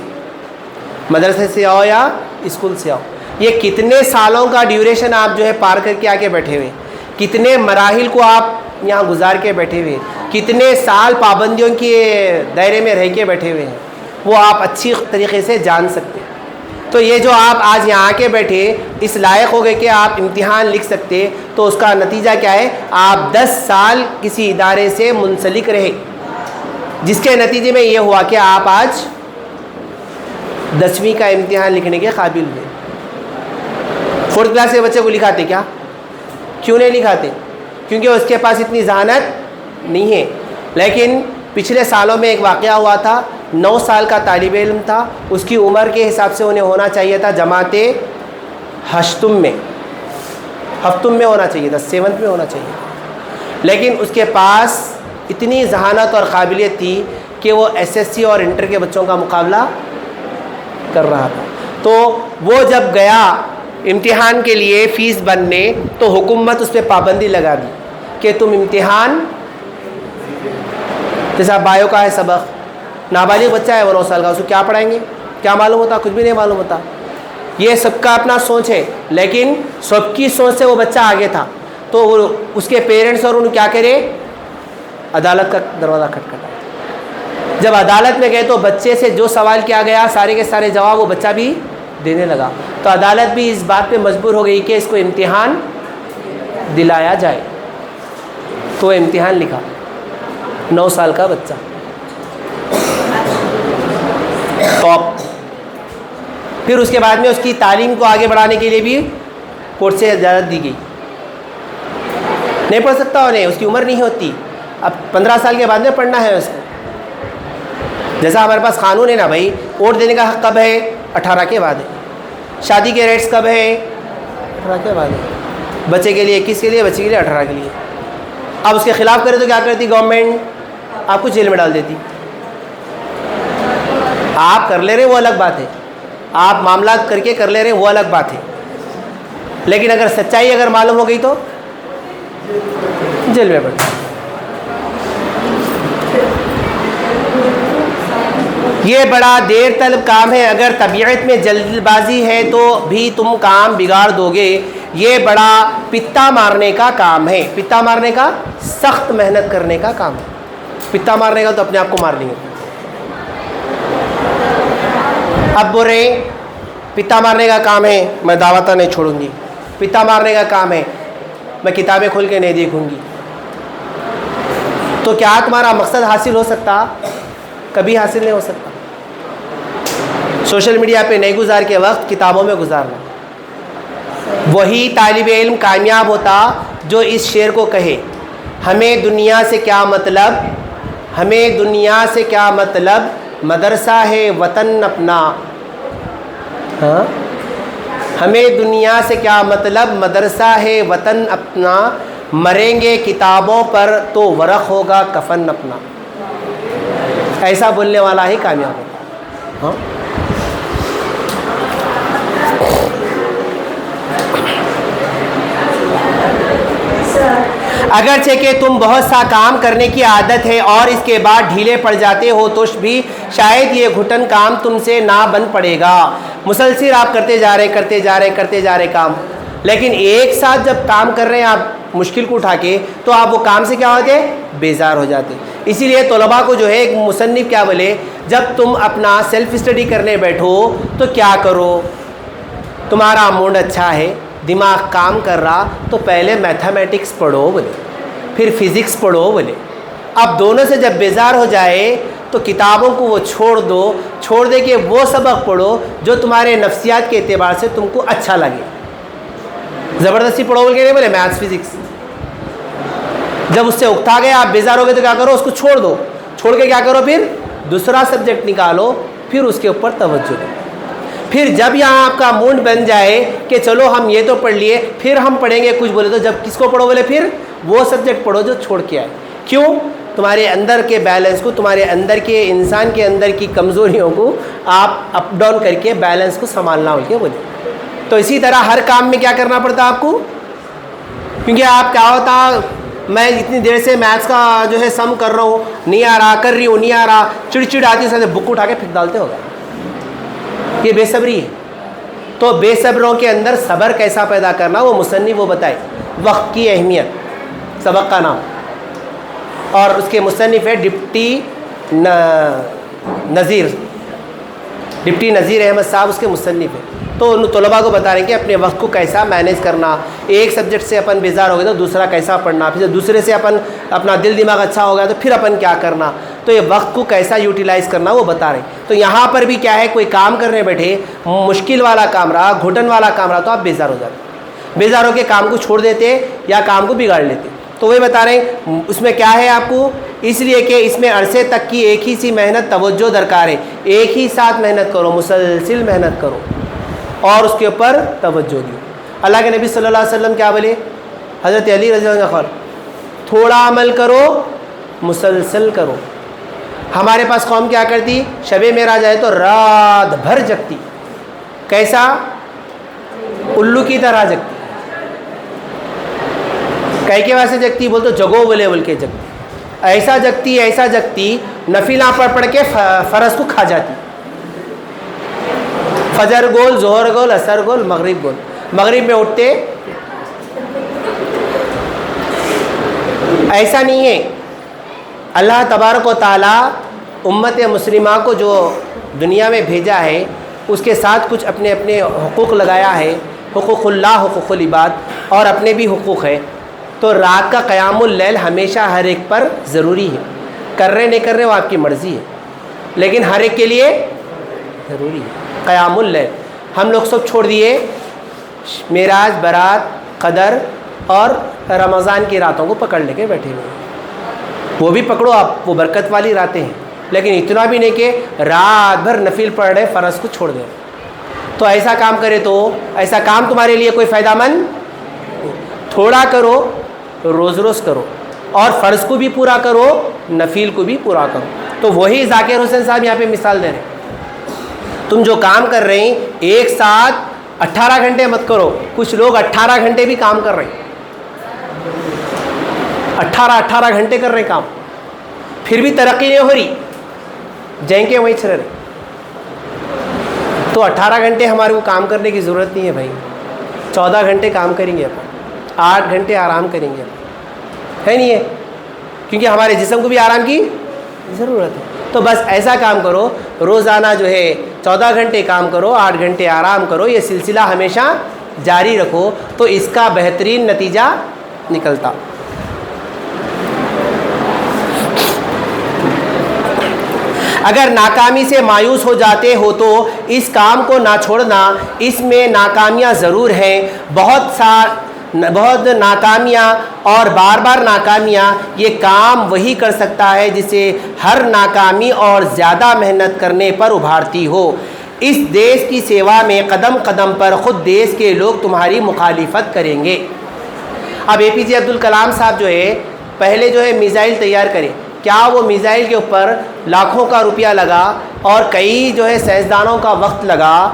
مدرسے سے آؤ یا اسکول سے آؤ، یہ کتنے سالوں کا ڈیوریشن آپ جو ہے پار کر کے آ کے بیٹھے ہوئے، کتنے مراحل کو آپ یہاں گزار کے بیٹھے ہوئے، کتنے سال پابندیوں کے دائرے میں رہ کے بیٹھے ہوئے ہیں، وہ آپ اچھی طریقے سے جان سکتے ہیں۔ تو یہ جو آپ آج یہاں آ کے بیٹھے اس لائق ہو گئے کہ آپ امتحان لکھ سکتے، تو اس کا نتیجہ کیا ہے؟ آپ 10 سال کسی ادارے سے منسلک رہے، جس کے نتیجے میں یہ ہوا کہ آپ آج 10ویں کا امتحان لکھنے کے قابل ہوئے۔ 4th کلاس کے بچے کو لکھاتے کیا؟ کیوں نہیں لکھاتے؟ کیونکہ اس کے پاس اتنی ذہانت نہیں ہے۔ لیکن پچھلے سالوں میں ایک واقعہ ہوا تھا، 9 سال کا طالب علم تھا، اس کی عمر کے حساب سے انہیں ہونا چاہیے تھا جماعت ہشتم میں ہونا چاہیے تھا، 7th میں ہونا چاہیے، لیکن اس کے پاس اتنی ذہانت اور قابلیت تھی کہ وہ SSC اور انٹر کے بچوں کا مقابلہ کر رہا تھا۔ تو وہ جب گیا امتحان کے لیے فیس بننے تو حکومت اس پہ پابندی لگا دی کہ تم امتحان، جیسا بایو کا ہے سبق، نابالغ بچہ ہے وہ 9 سال کا، اس کو کیا پڑھائیں گے؟ کیا معلوم ہوتا؟ کچھ بھی نہیں معلوم ہوتا۔ یہ سب کا اپنا سوچ ہے، لیکن سب کی سوچ سے وہ بچہ آگے تھا، تو وہ اس کے پیرنٹس اور انہوں کیا کرے؟ عدالت کا دروازہ کھٹکھٹایا، جب عدالت میں گئے تو بچے سے جو سوال کیا گیا سارے کے سارے جواب وہ بچہ بھی دینے لگا، تو عدالت بھی اس بات پہ مجبور ہو گئی کہ اس کو امتحان دلایا جائے، تو وہ امتحان لکھا، 9 سال کا بچہ، ٹاپ۔ پھر اس کے بعد میں اس کی تعلیم کو آگے بڑھانے کے لیے بھی کورٹ سے اجازت دی گئی، نہیں پڑھ سکتا انہیں، اس کی عمر نہیں ہوتی، اب 15 سال کے بعد میں پڑھنا ہے اس کو۔ جیسا ہمارے پاس قانون ہے نا بھائی، ووٹ دینے کا حق کب ہے؟ 18 کے بعد ہے۔ شادی کے ریٹس کب ہے؟ 18 کے بعد ہے۔ بچے کے لیے 21 کے لیے، بچے کے لیے 18 کے لیے۔ اب اس کے خلاف کرے تو کیا کرتی گورنمنٹ؟ آپ کو جیل میں ڈال دیتی۔ آپ کر لے رہے وہ الگ بات ہے، آپ معاملات کر کے کر لے رہے وہ الگ بات ہے، لیکن اگر سچائی اگر معلوم ہو گئی تو جیل میں پڑتی۔ یہ بڑا دیر طلب کام ہے، اگر طبیعت میں جلد بازی ہے تو بھی تم کام بگاڑ دو گے۔ یہ بڑا پتا مارنے کا کام ہے، پتا مارنے کا سخت محنت کرنے کا کام ہے۔ پتا مارنے کا تو اپنے آپ کو مار لیں گے۔ اب بول رہے پتا مارنے کا کام ہے، میں دعوتہ نہیں چھوڑوں گی، پتا مارنے کا کام ہے، میں کتابیں کھول کے نہیں دیکھوں گی، تو کیا تمہارا مقصد حاصل ہو سکتا؟ کبھی حاصل نہیں ہو سکتا۔ سوشل میڈیا پہ نہیں گزار کے وقت کتابوں میں گزارنا، وہی طالب علم کامیاب ہوتا جو اس شعر کو کہے، ہمیں دنیا سے کیا مطلب، ہمیں دنیا سے کیا مطلب، مدرسہ ہے وطن اپنا، ہاں ہمیں دنیا سے کیا مطلب، مدرسہ ہے وطن اپنا، مریں گے کتابوں پر تو ورق ہوگا کفن اپنا۔ ایسا بولنے والا ہی کامیاب ہوگا۔ ہاں اگرچہ کہ تم بہت سا کام کرنے کی عادت ہے اور اس کے بعد ڈھیلے پڑ جاتے ہو تو بھی شاید یہ گھٹن کام تم سے نہ بن پڑے گا۔ مسلسل آپ کرتے جا رہے کام، لیکن ایک ساتھ جب کام کر رہے ہیں آپ مشکل کو اٹھا کے، تو آپ وہ کام سے کیا ہوتے؟ بیزار ہو جاتے۔ اسی لیے طلباء کو جو ہے ایک مصنف کیا بولے، جب تم اپنا سیلف اسٹڈی کرنے بیٹھو تو کیا کرو، تمہارا موڈ اچھا ہے، دماغ کام کر رہا، تو پہلے میتھمیٹکس پڑھو بولے، پھر فزکس پڑھو بولے۔ اب دونوں سے جب بیزار ہو جائے تو کتابوں کو وہ چھوڑ دے کے وہ سبق پڑھو جو تمہارے نفسیات کے اعتبار سے تم کو اچھا لگے۔ زبردستی پڑھو بول کے نہیں بولے میتھس فزکس، جب اس سے اکتا گئے آپ بیزار ہو گئے تو کیا کرو، اس کو چھوڑ دو، چھوڑ کے کیا کرو، پھر دوسرا سبجیکٹ نکالو، پھر اس کے اوپر توجہ دو۔ پھر جب یہاں آپ کا موڈ بن جائے کہ چلو ہم یہ تو پڑھ لیے، پھر ہم پڑھیں گے کچھ بولے، تو جب کس کو پڑھو بولے، پھر وہ سبجیکٹ پڑھو جو چھوڑ کے آئے۔ کیوں؟ تمہارے اندر کے بیلنس کو، تمہارے اندر کے انسان کے اندر کی کمزوریوں کو آپ اپ ڈاؤن کر کے بیلنس کو سنبھالنا بول کے بولے۔ تو اسی طرح ہر کام میں کیا کرنا پڑتا آپ کو، کیونکہ آپ کیا ہوتا، میں اتنی دیر سے میتھس کا جو ہے سم کر رہا ہوں، نہیں آ رہا، کر رہی ہوں نہیں آ رہا، چڑ آتی ہے، بک اٹھا کے پھینک ڈالتے ہوگا، یہ بے صبری ہے۔ تو بے صبروں کے اندر صبر کیسا پیدا کرنا، وہ مصنف وہ بتائے، وقت کی اہمیت، سبق کا نام، اور اس کے مصنف ہے ڈپٹی نذیر احمد صاحب اس کے مصنف ہے۔ تو ان طلباء کو بتا رہے ہیں کہ اپنے وقت کو کیسا مینیج کرنا، ایک سبجیکٹ سے اپن بیزار ہو گئے تو دوسرا کیسا پڑھنا، پھر دوسرے سے اپنا دل دماغ اچھا ہو گیا تو پھر اپن کیا کرنا، تو یہ وقت کو کیسا یوٹیلائز کرنا وہ بتا رہے ہیں۔ تو یہاں پر بھی کیا ہے، کوئی کام کرنے بیٹھے، مشکل والا کام رہا، گھٹن والا کام رہا، تو آپ بیزار ہو جاتے، بیزار ہو کے کام کو چھوڑ دیتے یا کام کو بگاڑ لیتے۔ تو وہی بتا رہے ہیں اس میں کیا ہے آپ کو، اس لیے کہ اس میں عرصے تک کی ایک ہی سی محنت توجہ درکار ہے، ایک ہی ساتھ محنت کرو، مسلسل محنت کرو اور اس کے اوپر توجہ دو۔ اللہ کے نبی صلی اللہ علیہ وسلم کیا بولے، حضرت علی رضی اللہ عنہ، تھوڑا عمل کرو مسلسل کرو۔ ہمارے پاس قوم کیا کرتی، شب معراج آئے تو رات بھر جگتی، کیسا، الو کی طرح جگتی، کئی کے واسطے جگتی، بول تو جگو بولے بول کے جگتی، ایسا جگتی نفلہ پڑھ کے فرض کو کھا جاتی، فجر گول، ظہر گول، عصر گول، مغرب گول، مغرب میں اٹھتے، ایسا نہیں ہے۔ اللہ تبارک و تعالیٰ امت مسلمہ کو جو دنیا میں بھیجا ہے اس کے ساتھ کچھ اپنے اپنے حقوق لگایا ہے، حقوق اللہ، حقوق العباد، اور اپنے بھی حقوق ہے۔ تو رات کا قیام اللیل ہمیشہ ہر ایک پر ضروری ہے، کر رہے نہیں کر رہے وہ آپ کی مرضی ہے، لیکن ہر ایک کے لیے ضروری ہے قیام اللیل۔ ہم لوگ سب چھوڑ دیے معراج، برات، قدر اور رمضان کی راتوں کو پکڑ لے کے بیٹھے ہوئے ہیں۔ وہ بھی پکڑو آپ، وہ برکت والی راتیں ہیں، لیکن اتنا بھی نہیں کہ رات بھر نفل پڑھ رہے فرض کو چھوڑ دیں۔ تو ایسا کام کرے تو ایسا کام تمہارے لیے کوئی فائدہ مند، تھوڑا کرو، روز روز کرو، اور فرض کو بھی پورا کرو، نفل کو بھی پورا کرو۔ تو وہی ذاکر حسین صاحب یہاں پہ مثال دے رہے ہیں۔ تم جو کام کر رہے ہیں ایک ساتھ 18 گھنٹے مت کرو، کچھ لوگ 18 گھنٹے بھی کام کر رہے ہیں، 18 گھنٹے کر رہے کام، پھر بھی ترقی نہیں ہو رہی، جائیں کے وہیں چل رہے۔ تو 18 گھنٹے ہمارے کو کام کرنے کی ضرورت نہیں ہے بھائی، 14 گھنٹے کام کریں گے اپن، 8 گھنٹے آرام کریں گے، ہے نہیں ہے؟ کیونکہ ہمارے جسم کو بھی آرام کی ضرورت ہے۔ تو بس ایسا کام کرو، روزانہ جو ہے 14 گھنٹے کام کرو، 8 گھنٹے آرام کرو، یہ سلسلہ ہمیشہ جاری رکھو، تو اس کا بہترین نتیجہ نکلتا۔ اگر ناکامی سے مایوس ہو جاتے ہو تو اس کام کو نہ چھوڑنا، اس میں ناکامیاں ضرور ہیں، بہت ناکامیاں اور بار بار ناکامیاں، یہ کام وہی کر سکتا ہے جسے ہر ناکامی اور زیادہ محنت کرنے پر ابھارتی ہو۔ اس دیش کی سیوا میں قدم قدم پر خود دیش کے لوگ تمہاری مخالفت کریں گے۔ اب اے پی جے عبدالکلام صاحب جو ہے پہلے جو ہے میزائل تیار کرے، کیا وہ میزائل کے اوپر لاکھوں کا روپیہ لگا اور کئی جو ہے سائنسدانوں کا وقت لگا،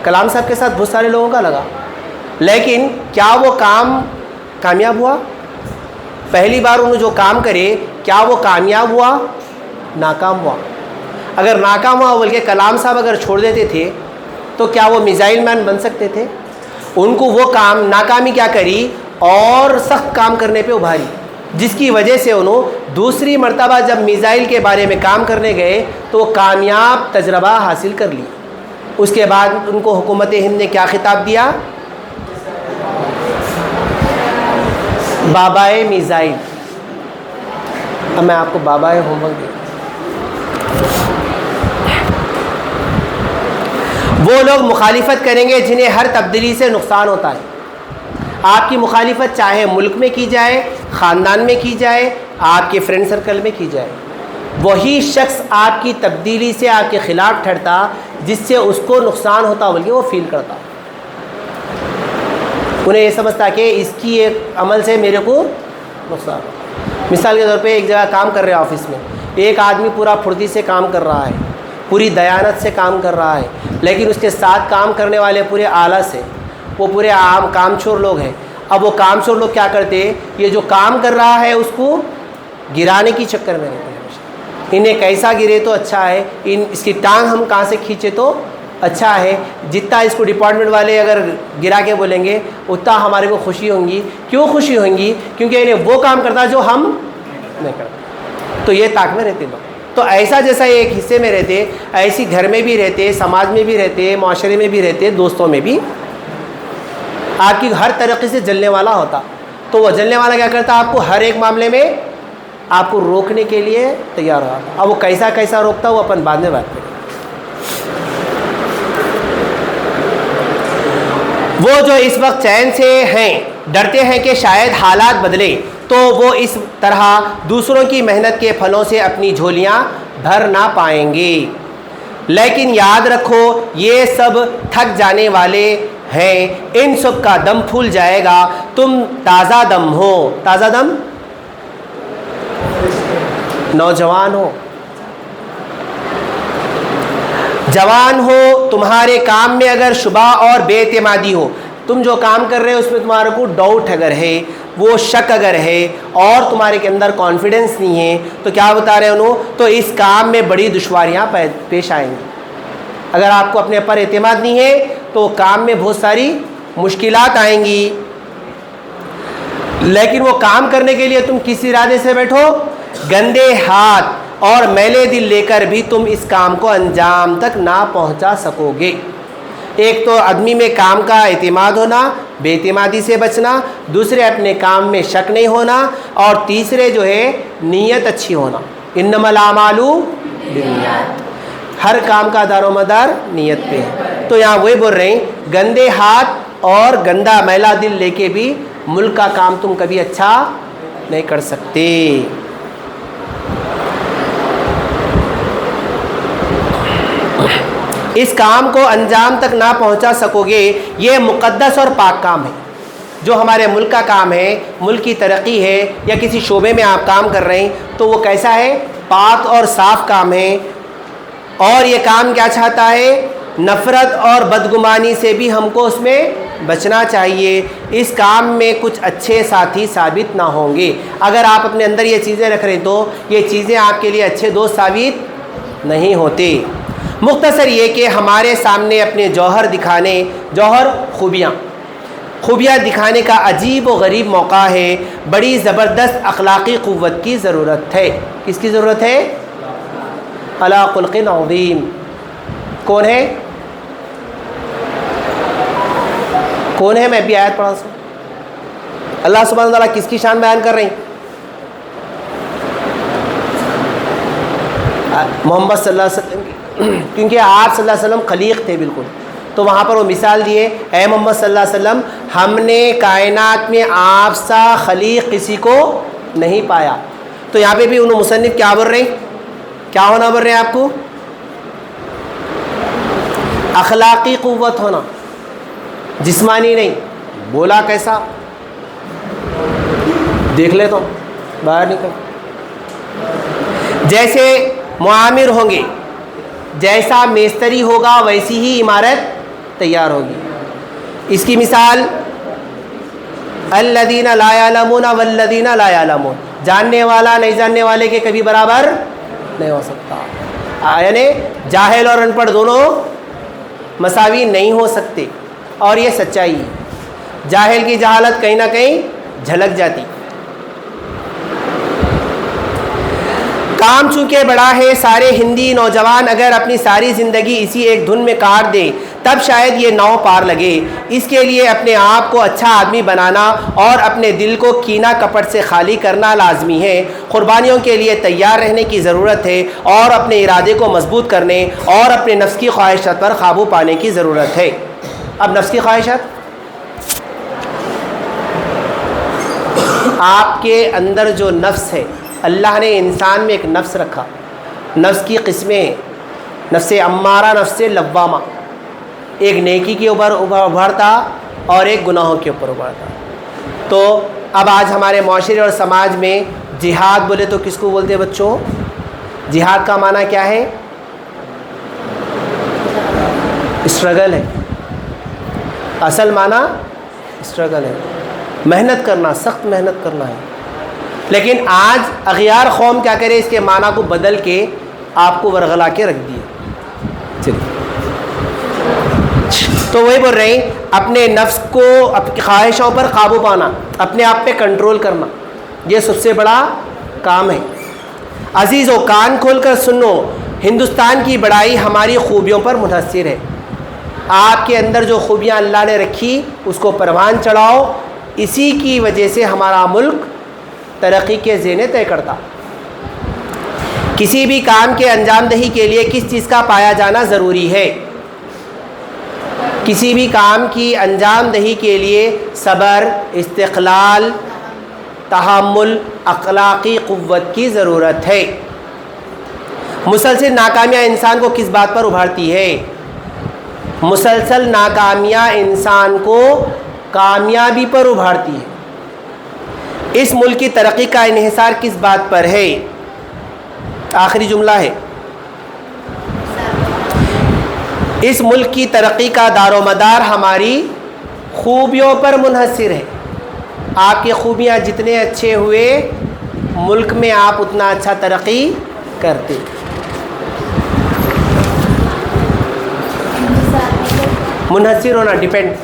کلام صاحب کے ساتھ بہت سارے لوگوں کا لگا، لیکن کیا وہ کام کامیاب ہوا؟ پہلی بار انہوں جو کام کرے کیا وہ کامیاب ہوا؟ ناکام ہوا۔ اگر ناکام ہوا بلکہ کلام صاحب اگر چھوڑ دیتے تھے تو کیا وہ میزائل مین بن سکتے تھے؟ ان کو وہ کام ناکامی کیا کری اور سخت کام کرنے پہ ابھاری، جس کی وجہ سے انہوں دوسری مرتبہ جب میزائل کے بارے میں کام کرنے گئے تو وہ کامیاب تجربہ حاصل کر لی۔ اس کے بعد ان کو حکومت ہند نے کیا خطاب دیا؟ بابائے میزائل۔ اب میں آپ کو بابائے ہوم ورک دیا۔ وہ لوگ مخالفت کریں گے جنہیں ہر تبدیلی سے نقصان ہوتا ہے۔ آپ کی مخالفت چاہے ملک میں کی جائے، خاندان میں کی جائے، آپ کے فرینڈ سرکل میں کی جائے، وہی شخص آپ کی تبدیلی سے آپ کے خلاف ٹھہرتا جس سے اس کو نقصان ہوتا بلکہ وہ فیل کرتا، انہیں یہ سمجھتا کہ اس کی ایک عمل سے میرے کو نقصان ہوتا۔ مثال کے طور پہ ایک جگہ کام کر رہے آفس میں، ایک آدمی پورا پھرتی سے کام کر رہا ہے، پوری دیانت سے کام کر رہا ہے، لیکن اس کے ساتھ کام کرنے والے پورے آلس ہیں، وہ پورے عام کام چور لوگ ہیں۔ اب وہ کام چور لوگ کیا کرتے، یہ جو کام کر رہا ہے اس کو گرانے کی چکر میں رہتے ہیں، انہیں کیسا گرے تو اچھا ہے، اس کی ٹانگ ہم کہاں سے کھینچے تو اچھا ہے، جتنا اس کو ڈپارٹمنٹ والے اگر گرا کے بولیں گے اتنا ہمارے کو خوشی ہوں گی۔ کیوں خوشی ہوں گی؟ کیونکہ انہیں وہ کام کرتا جو ہم نہیں کرتے۔ تو یہ طاق میں رہتے لوگ۔ تو ایسا جیسا ایک حصے میں رہتے، ایسی گھر میں بھی رہتے، سماج میں بھی رہتے، معاشرے میں بھی رہتے، دوستوں میں بھی آپ کی ہر طریقے سے جلنے والا ہوتا۔ تو وہ جلنے والا کیا کرتا؟ آپ کو ہر ایک معاملے میں آپ کو روکنے کے لیے تیار ہوا۔ اب وہ کیسا کیسا روکتا وہ اپن بعد میں بات کریں۔ وہ جو اس وقت چین سے ہیں ڈرتے ہیں کہ شاید حالات بدلے تو وہ اس طرح دوسروں کی محنت کے پھلوں سے اپنی جھولیاں بھر نہ پائیں گے، لیکن یاد رکھو یہ سب تھک جانے والے ہیں، ان سب کا دم پھول جائے گا، تم تازہ دم ہو۔ تازہ دم نوجوان ہو، جوان ہو، تمہارے کام میں اگر شبہ اور بے اعتمادی ہو، تم جو کام کر رہے ہو اس میں تمہارے کو ڈاؤٹ اگر ہے، وہ شک اگر ہے اور تمہارے کے اندر کانفیڈنس نہیں ہے تو کیا بتا رہے انہوں، تو اس کام میں بڑی دشواریاں پیش آئیں گی۔ اگر آپ کو اپنے پر اعتماد نہیں ہے تو کام میں بہت ساری مشکلات آئیں گی، لیکن وہ کام کرنے کے لیے تم کس ارادے سے بیٹھو؟ گندے ہاتھ اور میلے دل لے کر بھی تم اس کام کو انجام تک نہ پہنچا سکو گے۔ ایک تو آدمی میں کام کا اعتماد ہونا، بے اعتمادی سے بچنا، دوسرے اپنے کام میں شک نہیں ہونا، اور تیسرے جو ہے نیت اچھی ہونا۔ انما الاعمال بالنیات، ہر کام کا دار و مدار نیت پہ ہے۔ تو یہاں وہی بول رہے ہیں گندے ہاتھ اور گندا میلا دل لے کے بھی ملک کا کام تم کبھی اچھا نہیں کر سکتے۔ اس کام کو انجام تک نہ پہنچا سکو گے، یہ مقدس اور پاک کام ہے۔ جو ہمارے ملک کا کام ہے، ملک کی ترقی ہے، یا کسی شعبے میں آپ کام کر رہے ہیں تو وہ کیسا ہے؟ پاک اور صاف کام ہے۔ اور یہ کام کیا چاہتا ہے؟ نفرت اور بدگمانی سے بھی ہم کو اس میں بچنا چاہیے۔ اس کام میں کچھ اچھے ساتھی ثابت نہ ہوں گے۔ اگر آپ اپنے اندر یہ چیزیں رکھ رہے ہیں تو یہ چیزیں آپ کے لیے اچھے دوست ثابت نہیں ہوتے۔ مختصر یہ کہ ہمارے سامنے اپنے جوہر خوبیاں دکھانے کا عجیب و غریب موقع ہے۔ بڑی زبردست اخلاقی قوت کی ضرورت ہے۔ کس کی ضرورت ہے؟ علی خلق عظیم۔ کون ہے؟ کون ہے؟ میں بھی آیت پڑھا سوں۔ اللہ سبحانہ وتعالیٰ کس کی شان بیان کر رہے ہیں؟ محمد صلی اللہ علیہ وسلم کی، کیونکہ آپ صلی اللہ علیہ وسلم خلیق تھے بالکل، تو وہاں پر وہ مثال دیے، اے محمد صلی اللہ علیہ وسلم ہم نے کائنات میں آپ سا خلیق کسی کو نہیں پایا۔ تو یہاں پہ بھی انہوں مصنف کیا بول رہے ہیں؟ کیا ہونا بول رہے ہیں آپ کو؟ اخلاقی قوت ہونا، جسمانی نہیں۔ بولا کیسا؟ دیکھ لے تو باہر نکل۔ جیسے معامر ہوں گے، جیسا میستری ہوگا ویسی ہی عمارت تیار ہوگی۔ اس کی مثال الذین لا یعلمون والذین لا یعلمون، جاننے والا نہیں جاننے والے کے کبھی برابر نہیں ہو سکتا، یعنی جاہل اور ان پڑھ دونوں مساوی نہیں ہو سکتے، اور یہ سچائی ہے۔ جاہل کی جہالت کہیں نہ کہیں جھلک جاتی۔ کام چونکہ بڑا ہے، سارے ہندی نوجوان اگر اپنی ساری زندگی اسی ایک دھن میں کاٹ دیں تب شاید یہ نو پار لگے۔ اس کے لیے اپنے آپ کو اچھا آدمی بنانا اور اپنے دل کو کینہ کپٹ سے خالی کرنا لازمی ہے۔ قربانیوں کے لیے تیار رہنے کی ضرورت ہے، اور اپنے ارادے کو مضبوط کرنے اور اپنے نفس کی خواہشات پر قابو پانے کی ضرورت ہے۔ اب نفس کی خواہشات، آپ کے اندر جو نفس ہے، اللہ نے انسان میں ایک نفس رکھا۔ نفس کی قسمیں، نفس امارہ، نفس لوامہ، ایک نیکی کے اوپر ابھرتا اور ایک گناہوں کے اوپر ابھرتا۔ تو اب آج ہمارے معاشرے اور سماج میں جہاد بولے تو کس کو بولتے ہیں بچوں؟ جہاد کا معنی کیا ہے؟ اسٹرگل ہے۔ اصل معنی اسٹرگل ہے، محنت کرنا، سخت محنت کرنا ہے۔ لیکن آج اغیار قوم کیا کرے، اس کے معنی کو بدل کے آپ کو ورغلا کے رکھ دیے۔ چلیے، تو وہی بول رہے ہیں اپنے نفس کو، اپنی خواہشوں پر قابو پانا، اپنے آپ پہ کنٹرول کرنا، یہ سب سے بڑا کام ہے۔ عزیزو کان کھول کر سنو، ہندوستان کی بڑائی ہماری خوبیوں پر منحصر ہے۔ آپ کے اندر جو خوبیاں اللہ نے رکھی اس کو پروان چڑھاؤ، اسی کی وجہ سے ہمارا ملک ترقی کے زینے طے کرتا۔ کسی بھی کام کے انجام دہی کے لیے کس چیز کا پایا جانا ضروری ہے؟ کسی بھی کام کی انجام دہی کے لیے صبر، استقلال، تحمل، اخلاقی قوت کی ضرورت ہے۔ مسلسل ناکامیاں انسان کو کس بات پر ابھارتی ہے؟ مسلسل ناکامیاں انسان کو کامیابی پر ابھارتی ہے۔ اس ملک کی ترقی کا انحصار کس بات پر ہے؟ آخری جملہ ہے، اس ملک کی ترقی کا دار و مدار ہماری خوبیوں پر منحصر ہے۔ آپ کی خوبیاں جتنے اچھے ہوئے، ملک میں آپ اتنا اچھا ترقی کرتے۔ منحصر ہونا، ڈیپینڈ